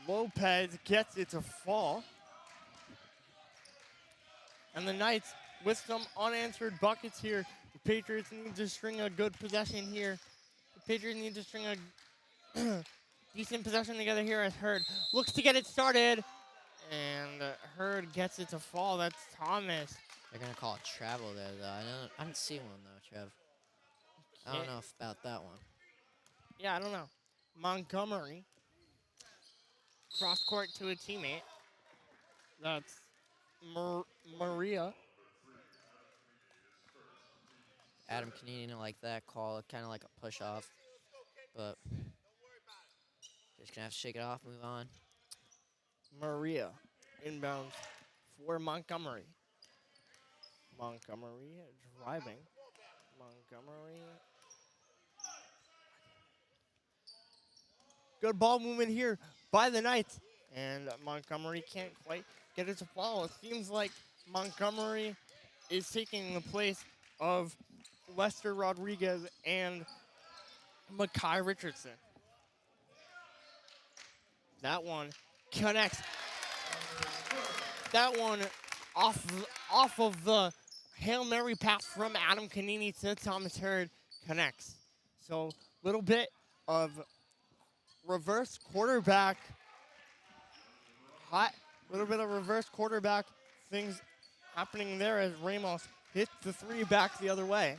Lopez. Gets it to fall. And the Knights with some unanswered buckets here. The Patriots need to string a good possession here. The Patriots need to string a decent possession together here as Hurd looks to get it started. And Hurd gets it to fall. That's Thomas. They're going to call it travel there, though. I didn't see one, though, Trev. I don't know about that one. Yeah, I don't know. Montgomery. Cross court to a teammate. That's Maria. Adam Canini didn't like that call. Kind of like a push-off. But just going to have to shake it off, move on. Maria inbounds for Montgomery. Montgomery driving. Montgomery. Good ball movement here by the Knights. And Montgomery can't quite get it to fall. It seems like Montgomery is taking the place of Lester Rodriguez and Makai Richardson. That one connects. That one off of the Hail Mary pass from Adam Canini to Thomas Hurd connects. So little bit of reverse quarterback. Little bit of reverse quarterback things happening there as Ramos hits the 3 back the other way.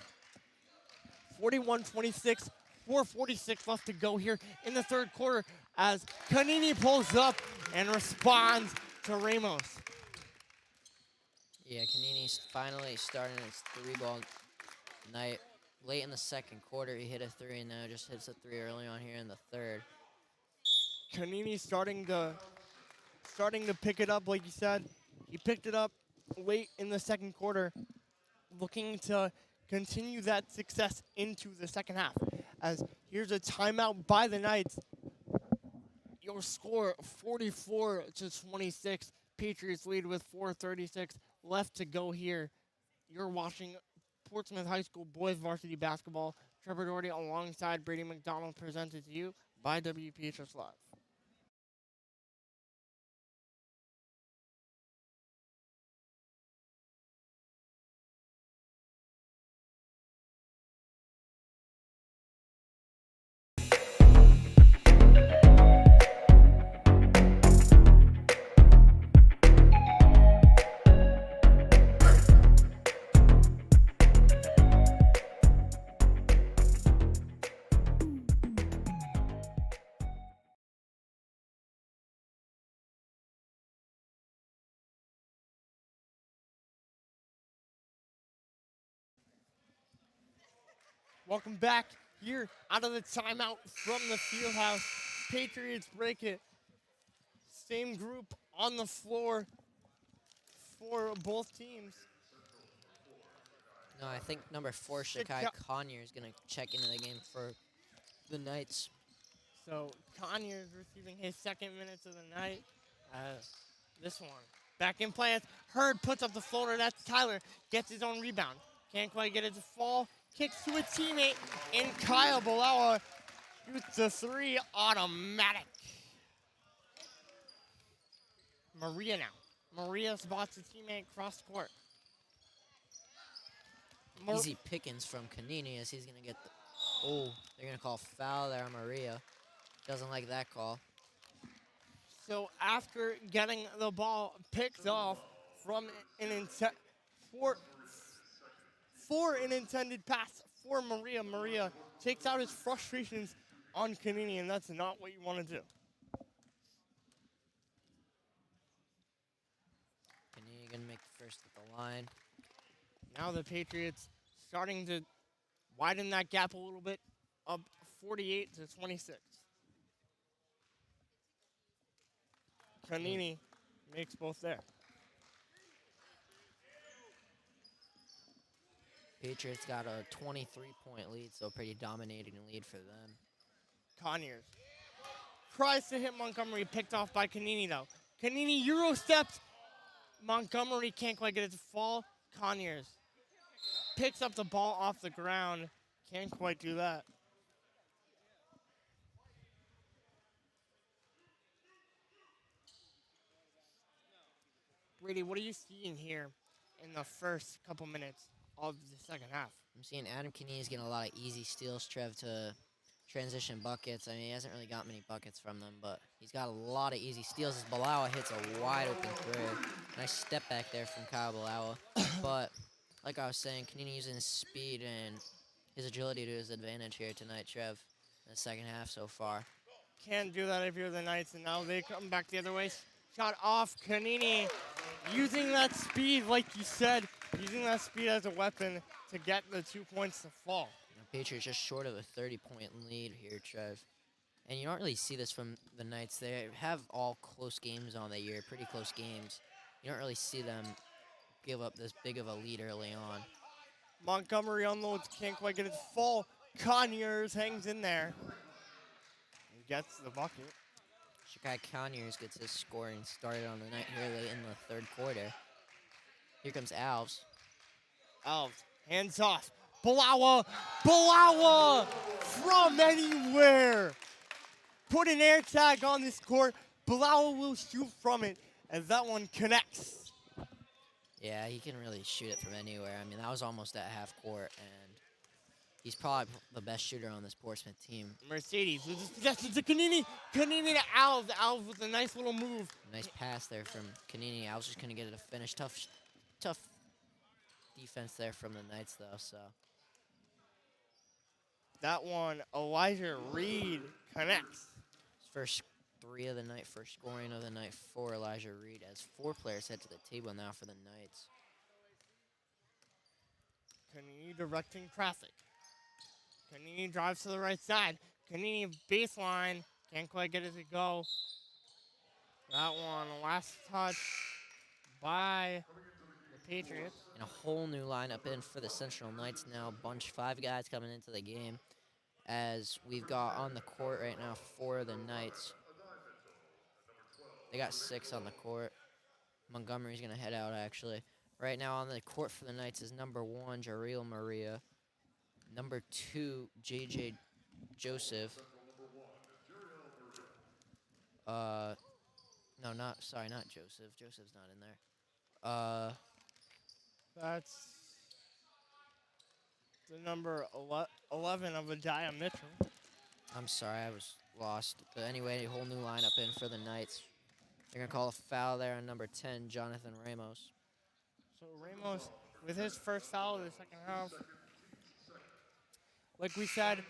41-26, 4:46 left to go here in the third quarter as Canini pulls up and responds to Ramos. Yeah, Canini's finally starting his 3-ball night. Late in the second quarter, he hit a 3, and now just hits a 3 early on here in the third. Canini starting to pick it up, like you said. He picked it up late in the second quarter, looking to continue that success into the second half. As here's a timeout by the Knights. Your score 44-26. Patriots lead with 4:36 left to go here. You're watching Portsmouth High School boys varsity basketball. Trevor Doherty alongside Brady McDonald presented to you by WPHS Live. Welcome back here out of the timeout from the field house. Patriots break it. Same group on the floor for both teams. No, I think number 4, Shakai Conyer, is going to check into the game for the Knights. So Conyers receiving his second minutes of the night. This one. Back in play. Hurd puts up the floater. That's Tyler. Gets his own rebound. Can't quite get it to fall. Kicks to a teammate. And Kyle Balawa shoots a 3 automatic. Maria now. Maria spots a teammate cross court. Easy pickings from Kanini as he's going to get the... Oh, they're going to call foul there on Maria. Doesn't like that call. So after getting the ball picked off from for an intended pass for Maria, Maria takes out his frustrations on Kanini, and that's not what you want to do. Kanini going to make the first at the line. Now the Patriots starting to widen that gap a little bit, up 48 to 26. Kanini makes both there. Patriots got a 23-point lead, so a pretty dominating lead for them. Conyers tries to hit Montgomery, picked off by Kanini though. Kanini Euro steps. Montgomery can't quite get it to fall. Conyers picks up the ball off the ground. Can't quite do that. Brady, what are you seeing here in the first couple minutes of the second half? I'm seeing Adam Kanini's getting a lot of easy steals, Trev, to transition buckets. I mean, he hasn't really got many buckets from them, but he's got a lot of easy steals as Balawa hits a wide open three. Nice step back there from Kyle Balawa. But like I was saying, Kanini using his speed and his agility to his advantage here tonight, Trev, in the second half so far. Can't do that if you're the Knights, and now they come back the other way. Shot off, Kanini using that speed, like you said, using that speed as a weapon to get the 2 points to fall. Patriots just short of a 30-point lead here, Trev. And you don't really see this from the Knights. They have all close games on the year, pretty close games. You don't really see them give up this big of a lead early on. Montgomery unloads, can't quite get it to fall. Conyers hangs in there and gets the bucket. Shakai Conyers gets his scoring started on the night here late in the third quarter. Here comes Alves. Alves, hands off. Balawa from anywhere. Put an air tag on this court. Balawa will shoot from it as that one connects. Yeah, he can really shoot it from anywhere. I mean, that was almost at half court, and he's probably the best shooter on this Portsmouth team. Mercedes with his possession to Kanini. Kanini to Alves. Alves with a nice little move. Nice pass there from Kanini. Alves just couldn't get it to finish. Tough defense there from the Knights, though, so. That one, Elijah Reed connects. His first three of the night, first scoring of the night for Elijah Reed, as 4 players head to the table now for the Knights. Kanini directing traffic. Kanini drives to the right side. Kanini baseline. Can't quite get it to go. That one, last touch by the Patriots. And a whole new lineup in for the Central Knights now. Bunch 5 guys coming into the game. As we've got on the court right now 4 of the Knights. They got 6 on the court. Montgomery's going to head out, actually. Right now on the court for the Knights is number 1, Jareel Maria. Number 2, J.J. Joseph. No, not Joseph. Joseph's not in there. That's the number 11 of Adiah Mitchell. I'm sorry, I was lost. But anyway, a whole new lineup in for the Knights. They're going to call a foul there on number 10, Jonathan Ramos. So Ramos, with his first foul of the second half, like we said,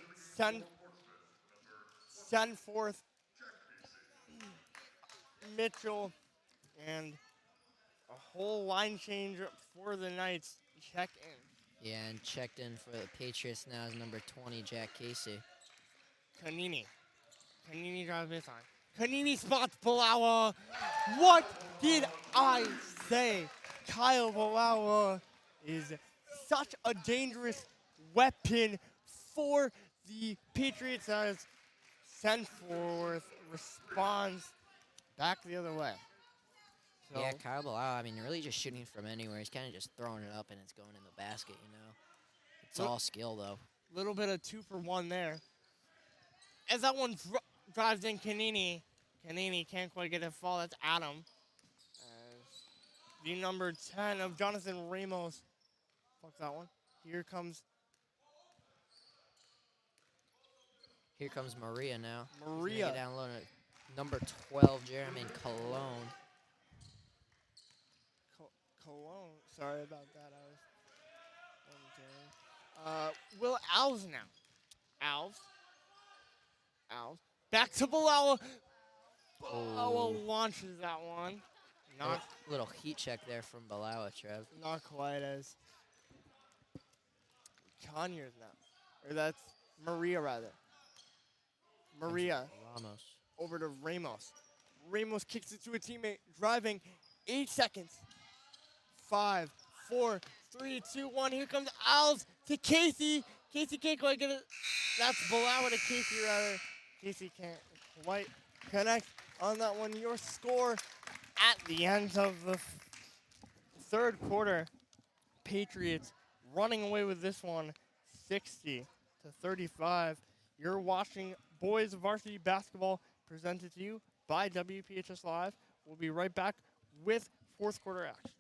send forth Mitchell, and a whole line change for the Knights check in. Yeah, and checked in for the Patriots now is number 20, Jack Casey. Kanini. Kanini drives this on. Kanini spots Balawa. What did I say? Kyle Balawa is such a dangerous weapon for the Patriots as Senforth responds back the other way. So Yeah, Kyle Bilal, I mean, really just shooting from anywhere. He's kind of just throwing it up and it's going in the basket, you know. It's all skill, though. little bit of 2 for 1 there. As that one drives in Kanini. Kanini can't quite get a fall. That's Adam. As the number 10 of Jonathan Ramos. Fuck that one. Here comes Maria now. He's gonna Maria. get down low to number 12, Jeremy Cologne. Cologne. Sorry about that. Will Alves now. Alves. Back to Bilal. Bilal launches that one. Not A little heat check there from Bilal, Trev. not quite as Conyers now. Or that's Maria rather. Maria Ramos. over to Ramos. Ramos kicks it to a teammate, driving 8 seconds. 5, 4, 3, 2, 1. Here comes Alves to Casey. Casey can't quite get it. That's Bilal to Casey rather. Casey can't quite connect on that one. Your score at the end of the third quarter. Patriots running away with this one 60-35. You're watching boys varsity basketball presented to you by WPHS Live. We'll be right back with fourth quarter action.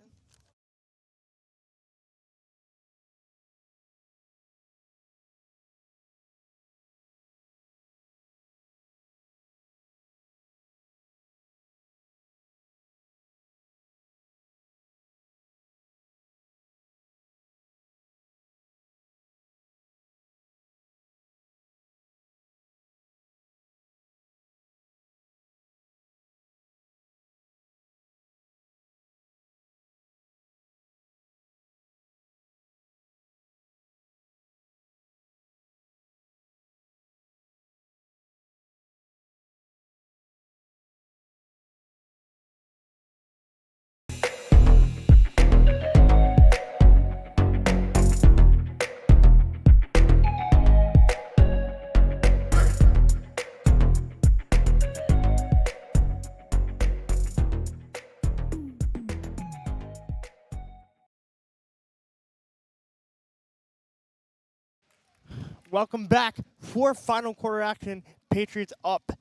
Welcome back for final quarter action. Patriots up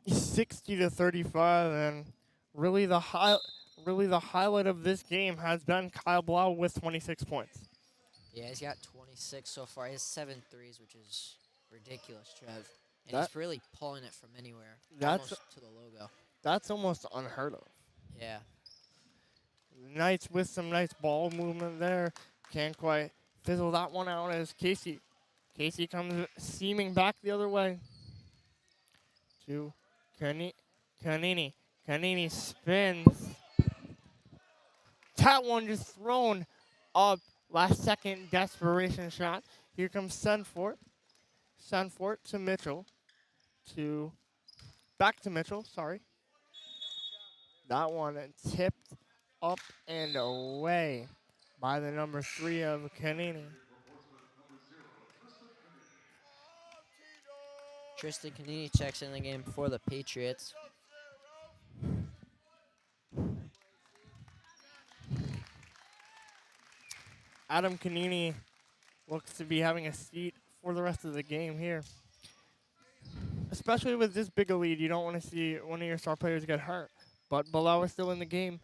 60-35, and really the highlight of this game has been Kyle Blau with 26 points. Yeah, he's got 26 so far. He has 7 threes, which is ridiculous, Trev. And That- he's really pulling it from anywhere, That's- almost to the logo. That's almost unheard of. Yeah. Knights with some nice ball movement there. Can't quite fizzle that one out as Casey. Casey comes seaming back the other way to Kanini. Kanini spins. That one just thrown up. Last second desperation shot. Here comes Sunfort. Sunfort to Mitchell. Back to Mitchell, sorry. That one tipped up and away by the number 3 of Kanini. Tristan Kanini checks in the game for the Patriots. Adam Kanini looks to be having a seat for the rest of the game here. Especially with this big a lead, you don't want to see one of your star players get hurt. But Bilal is still in the game.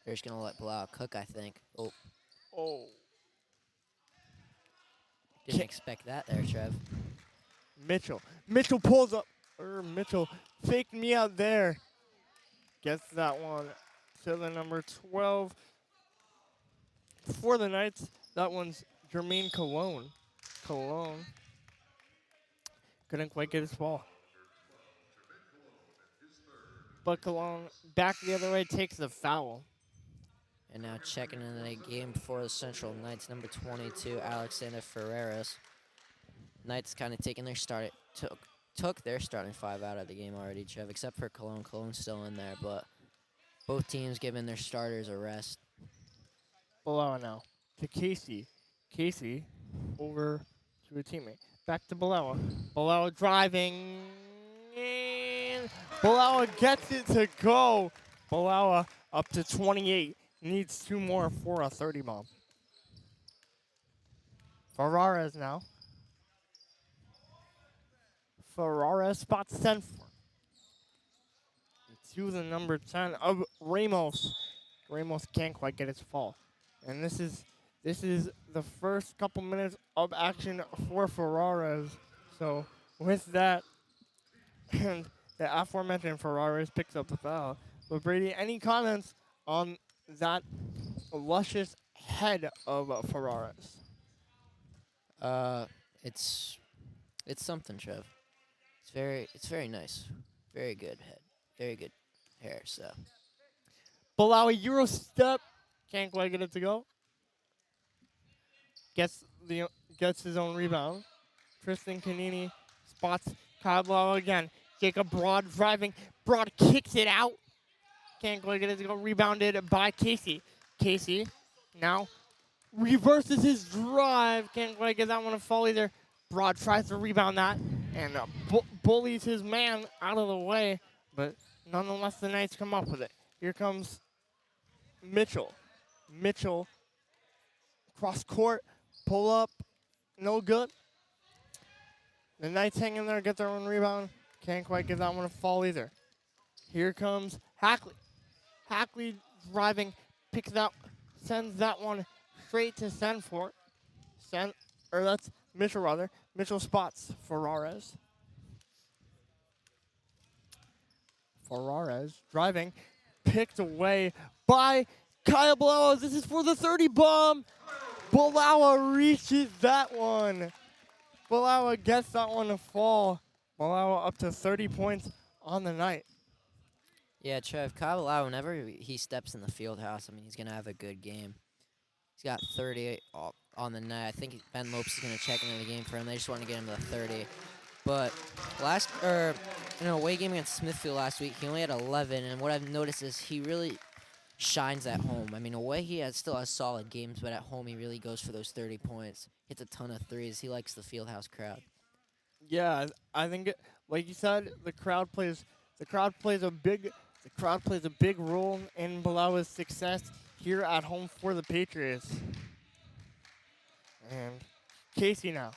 They're just going to let Bilal cook, I think. Oh, Oh. didn't expect that there, Trev. Mitchell pulls up. Mitchell faked me out there. Gets that one to the number 12. For the Knights, that one's Jermaine Cologne. Couldn't quite get his ball. But Cologne back the other way takes the foul. And now checking in the game for the Central Knights, number 22, Alexander Ferreras. Knights kind of taking their took their starting five out of the game already, Trev, except for Cologne. Cologne's still in there, but both teams giving their starters a rest. Balawa now to Casey. Casey over to a teammate. Back to Balawa. Balawa driving. And Balawa gets it to go. Balawa up to 28. Needs 2 more for a 30 bomb. Ferrares now. Ferrares spots Senford. To the number 10 of Ramos. Ramos can't quite get his fall. And this is the first couple minutes of action for Ferrares. So with that, and the aforementioned Ferrares picks up the foul. But Brady, any comments on that luscious head of Ferrares? It's something, Trev. It's very nice. Very good head. Very good hair, so. Balawi Euro step. Can't quite get it to go. Gets his own rebound. Tristan Canini spots Kyle Balawi again. Jacob Broad driving. Broad kicks it out. Can't quite get it to go. Rebounded by Casey. Casey now reverses his drive. Can't quite get that one to fall either. Broad tries to rebound that and bullies his man out of the way. But nonetheless, the Knights come up with it. Here comes Mitchell. Mitchell cross court. Pull up. No good. The Knights hang in there, get their own rebound. Can't quite get that one to fall either. Here comes Hackley. Hackley driving, sends that one straight to Senfort. That's Mitchell rather. Mitchell spots Ferrares. Ferrares driving, picked away by Kyle Balawa. This is for the 30 bomb. Balawa reaches that one. Balawa gets that one to fall. Balawa up to 30 points on the night. Yeah, Trev, Kyle Lau, whenever he steps in the field house, I mean, he's going to have a good game. He's got 30 on the night. I think Ben Lopes is going to check into the game for him. They just want to get him to 30. But away game against Smithfield last week, he only had 11. And what I've noticed is he really shines at home. I mean, away he still has solid games, but at home he really goes for those 30 points. Hits a ton of threes. He likes the fieldhouse crowd. Yeah, I think, like you said, the crowd plays a big role in Balawa's success here at home for the Patriots. And Casey now.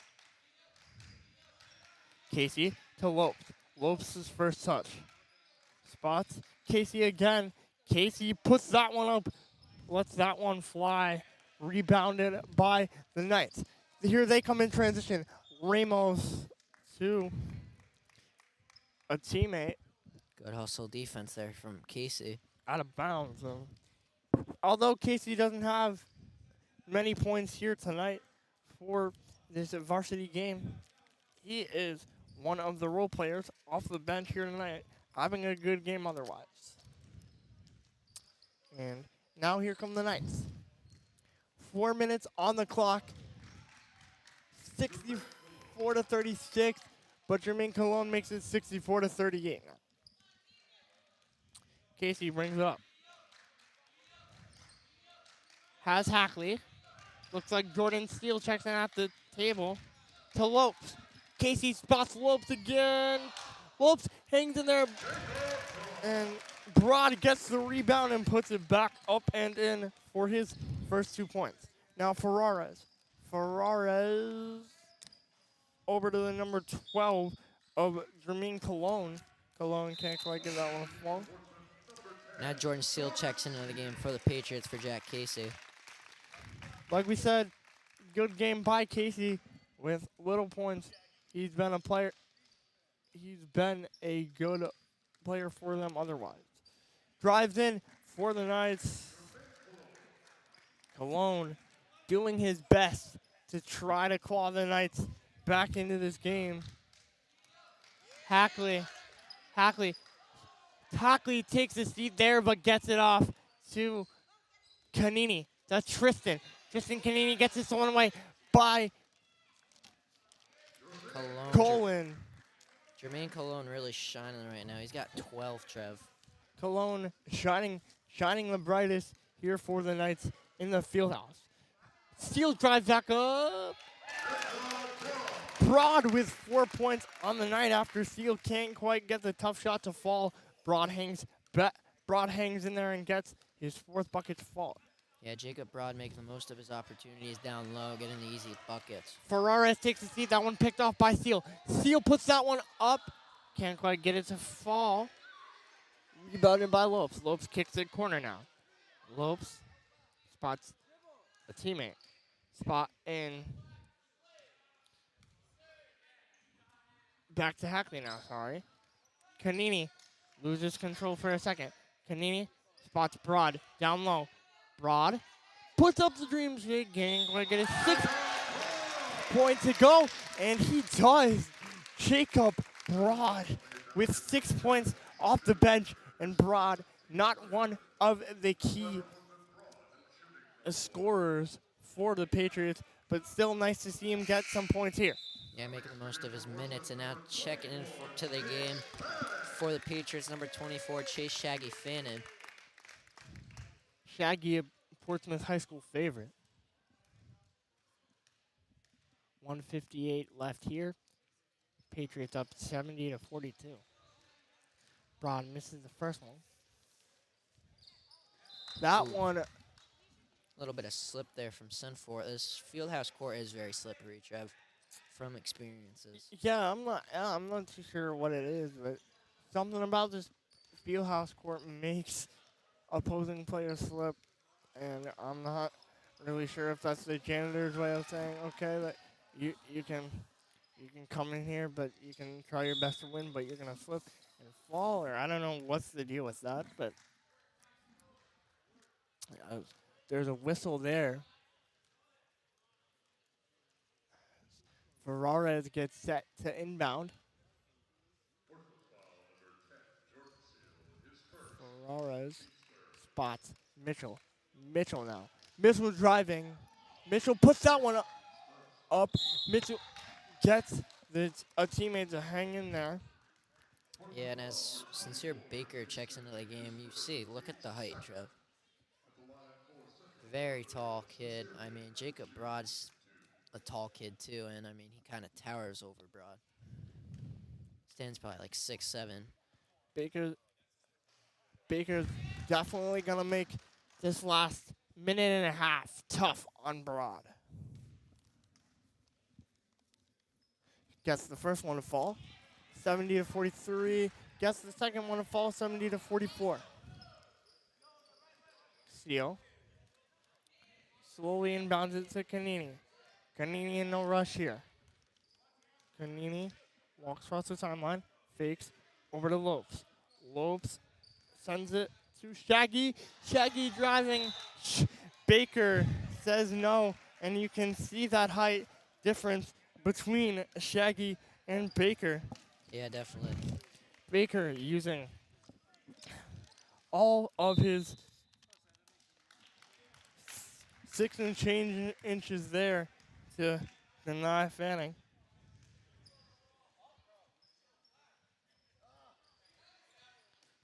Casey to Lopes. Lopes' first touch. Spots Casey again. Casey puts that one up. Lets that one fly. Rebounded by the Knights. Here they come in transition. Ramos to a teammate. Good hustle defense there from Casey. Out of bounds. Although Casey doesn't have many points here tonight for this varsity game, he is one of the role players off the bench here tonight, having a good game otherwise. And now here come the Knights. 4 minutes on the clock. 64 to 36, but Jermaine Cologne makes it 64 to 38 now. Casey brings it up. Has Hackley. Looks like Jordan Steele checks in at the table to Lopes. Casey spots Lopes again. Lopes hangs in there. And Broad gets the rebound and puts it back up and in for his first 2 points. Now Ferrares. Ferrares over to the number 12 of Jermaine Cologne. Cologne can't quite get that one flung. Now Jordan Steele checks into the game for the Patriots for Jack Casey. Like we said, good game by Casey with little points. He's been a good player for them otherwise. Drives in for the Knights. Cologne doing his best to try to claw the Knights back into this game. Hackley takes a seat there but gets it off to Canini. That's Tristan. Tristan Canini gets it stolen away by Cologne. Colin. Jermaine Cologne really shining right now. He's got 12, Trev. Cologne shining the brightest here for the Knights in the fieldhouse. Steele drives back up. Broad with 4 points on the night after Steele can't quite get the tough shot to fall. Broad hangs in there and gets his 4th bucket to fall. Yeah, Jacob Broad making the most of his opportunities down low, getting the easy buckets. Ferrares takes the seat. That one picked off by Steele. Steele puts that one up. Can't quite get it to fall. Rebounded by Lopes. Lopes kicks it corner now. Lopes spots a teammate. Spot in. Back to Hackley now, sorry. Canini loses control for a second. Canini spots Broad down low. Broad puts up the dream shake, getting quite get his 6 points to go, and he does. Jacob Broad with 6 points off the bench, and Broad not one of the key scorers for the Patriots, but still nice to see him get some points here. Yeah, making the most of his minutes, and now checking in to the game for the Patriots, number 24, Chase Shaggy Fannin. Shaggy, a Portsmouth High School favorite. 1:58 left here. Patriots up 70-42. Broad misses the first one. That one. A little bit of slip there from Sunford. This fieldhouse court is very slippery, Trev, from experiences. Yeah, I'm not too sure what it is, but something about this fieldhouse court makes opposing players slip, and I'm not really sure if that's the janitor's way of saying, okay, that you can come in here, but you can try your best to win, but you're gonna slip and fall, or I don't know what's the deal with that, but there's a whistle there. Ferrares gets set to inbound. Ferrares spots Mitchell. Mitchell now. Mitchell driving. Mitchell puts that one up. Mitchell gets a teammate to hang in there. Yeah, and as Sincere Baker checks into the game, you see, look at the height, Trev. Very tall kid. I mean, Jacob Broad's a tall kid too, and I mean, he kind of towers over Broad. Stands probably like 6'7". Baker's definitely gonna make this last minute and a half tough on Broad. Gets the first one to fall, 70-43. Gets the second one to fall, 70-44. Steele slowly inbounds it to Canini. Canini in no rush here. Canini walks across the timeline, fakes over to Lopes. Lopes sends it to Shaggy. Shaggy driving. Baker says no, and you can see that height difference between Shaggy and Baker. Yeah, definitely. Baker using all of his 6 and change inches there to deny Fanning.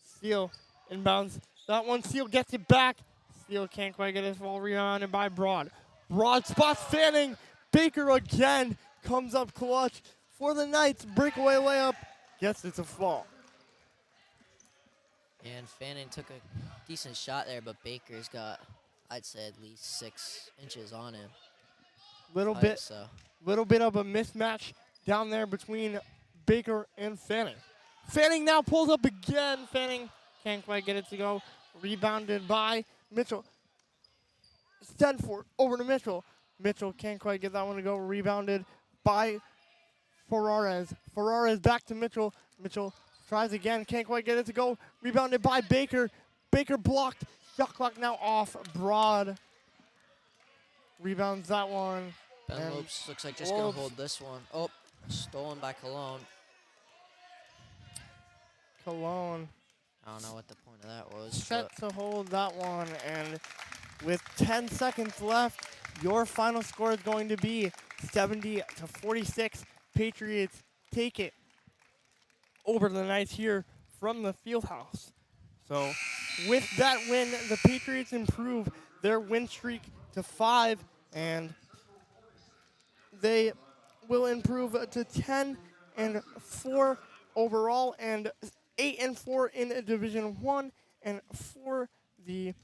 Steele inbounds. That one, Steele gets it back. Steele can't quite get his ball rebounded by Broad. Broad spots Fanning. Baker again comes up clutch for the Knights. Breakaway layup. Gets it to fall. And Fannin took a decent shot there, but Baker's got, I'd say, at least 6 inches on him. Little bit of a mismatch down there between Baker and Fanning. Fanning now pulls up again. Fanning can't quite get it to go. Rebounded by Mitchell. Stenford over to Mitchell. Mitchell can't quite get that one to go. Rebounded by Ferrares. Ferrares back to Mitchell. Mitchell tries again. Can't quite get it to go. Rebounded by Baker. Baker blocked. Shot clock now off. Broad rebounds that one. Ben Lopes looks like just going to hold this one. Oh, stolen by Cologne. Cologne. I don't know what the point of that was. Set to hold that one, and with 10 seconds left, your final score is going to be 70-46. Patriots take it over the Knights here from the Fieldhouse. So with that win, the Patriots improve their win streak to 5, and they will improve to 10-4 overall and 8-4 in Division 1. And the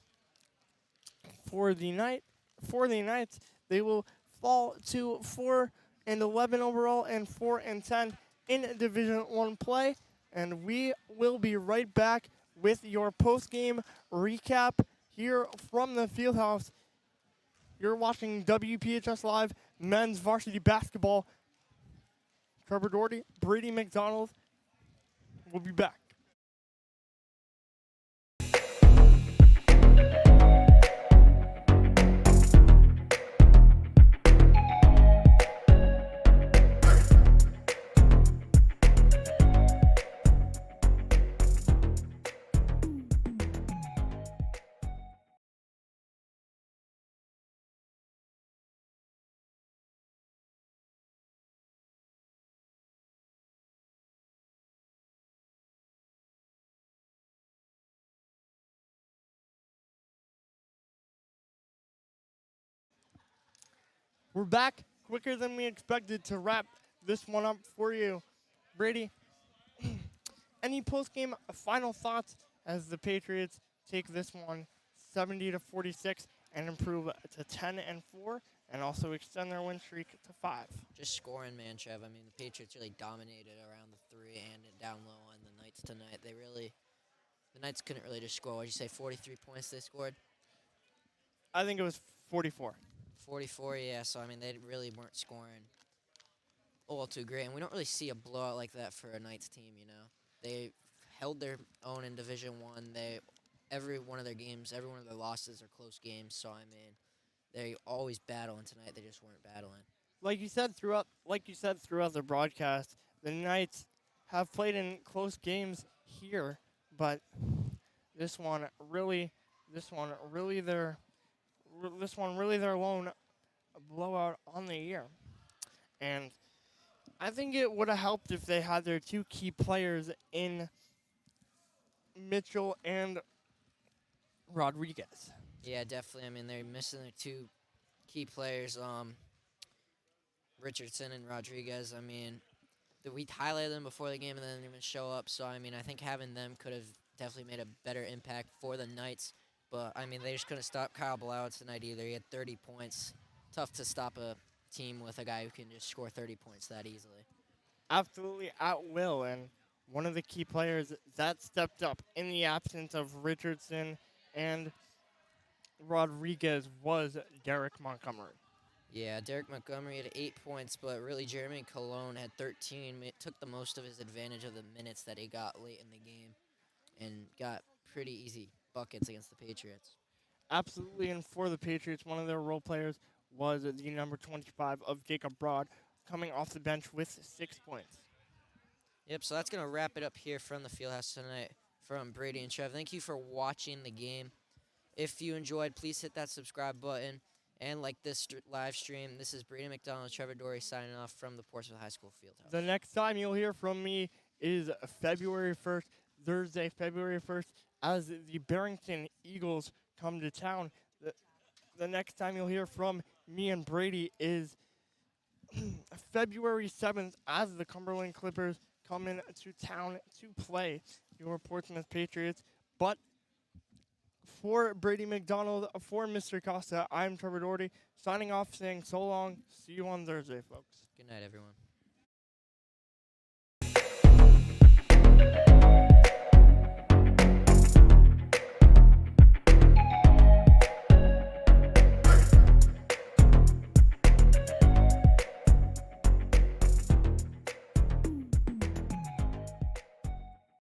for the Knights, they will fall to 4-11 overall and 4-10 in Division 1 play. And we will be right back with your post-game recap here from the Fieldhouse. You're watching WPHS Live Men's Varsity Basketball. Trevor Doherty, Brady McDonald. We'll be back. We're back quicker than we expected to wrap this one up for you. Brady, any post-game final thoughts as the Patriots take this one 70-46 and improve to 10-4 and also extend their win streak to 5? Just scoring, man, Trev. I mean, the Patriots really dominated around the 3 and down low on the Knights tonight. The Knights couldn't really just score. What did you say, 43 points they scored? I think it was 44. 44, yeah. So, I mean, they really weren't scoring all too great. And we don't really see a blowout like that for a Knights team, you know. They held their own in Division 1. Every one of their games, every one of their losses are close games. So, I mean, they always battle, and tonight they just weren't battling. Like you said throughout the broadcast, the Knights have played in close games here, but this one really their lone blowout on the year. And I think it would have helped if they had their two key players in Mitchell and Rodriguez. Yeah, definitely. I mean, they're missing their two key players, Richardson and Rodriguez. I mean, we highlighted them before the game and then they didn't even show up. So, I mean, I think having them could have definitely made a better impact for the Knights. But, I mean, they just couldn't stop Kyle Blau tonight either. He had 30 points. Tough to stop a team with a guy who can just score 30 points that easily. Absolutely at will. And one of the key players that stepped up in the absence of Richardson and Rodriguez was Derek Montgomery. Yeah, Derek Montgomery had 8 points, but really Jeremy Colon had 13. It took the most of his advantage of the minutes that he got late in the game and got pretty easy buckets against the Patriots. Absolutely, and for the Patriots, one of their role players was the number 25 of Jacob Broad, coming off the bench with 6 points. Yep, so that's going to wrap it up here from the Fieldhouse tonight from Brady and Trev. Thank you for watching the game. If you enjoyed, please hit that subscribe button and like this live stream. This is Brady McDonald, Trevor Dory signing off from the Portsmouth High School Fieldhouse. The next time you'll hear from me is February 1st, Thursday, February 1st, as the Barrington Eagles come to town. The next time you'll hear from me and Brady is February 7th, as the Cumberland Clippers come into town to play your Portsmouth Patriots. But for Brady McDonald, for Mr. Costa, I'm Trevor Doherty, signing off, saying so long. See you on Thursday, folks. Good night, everyone.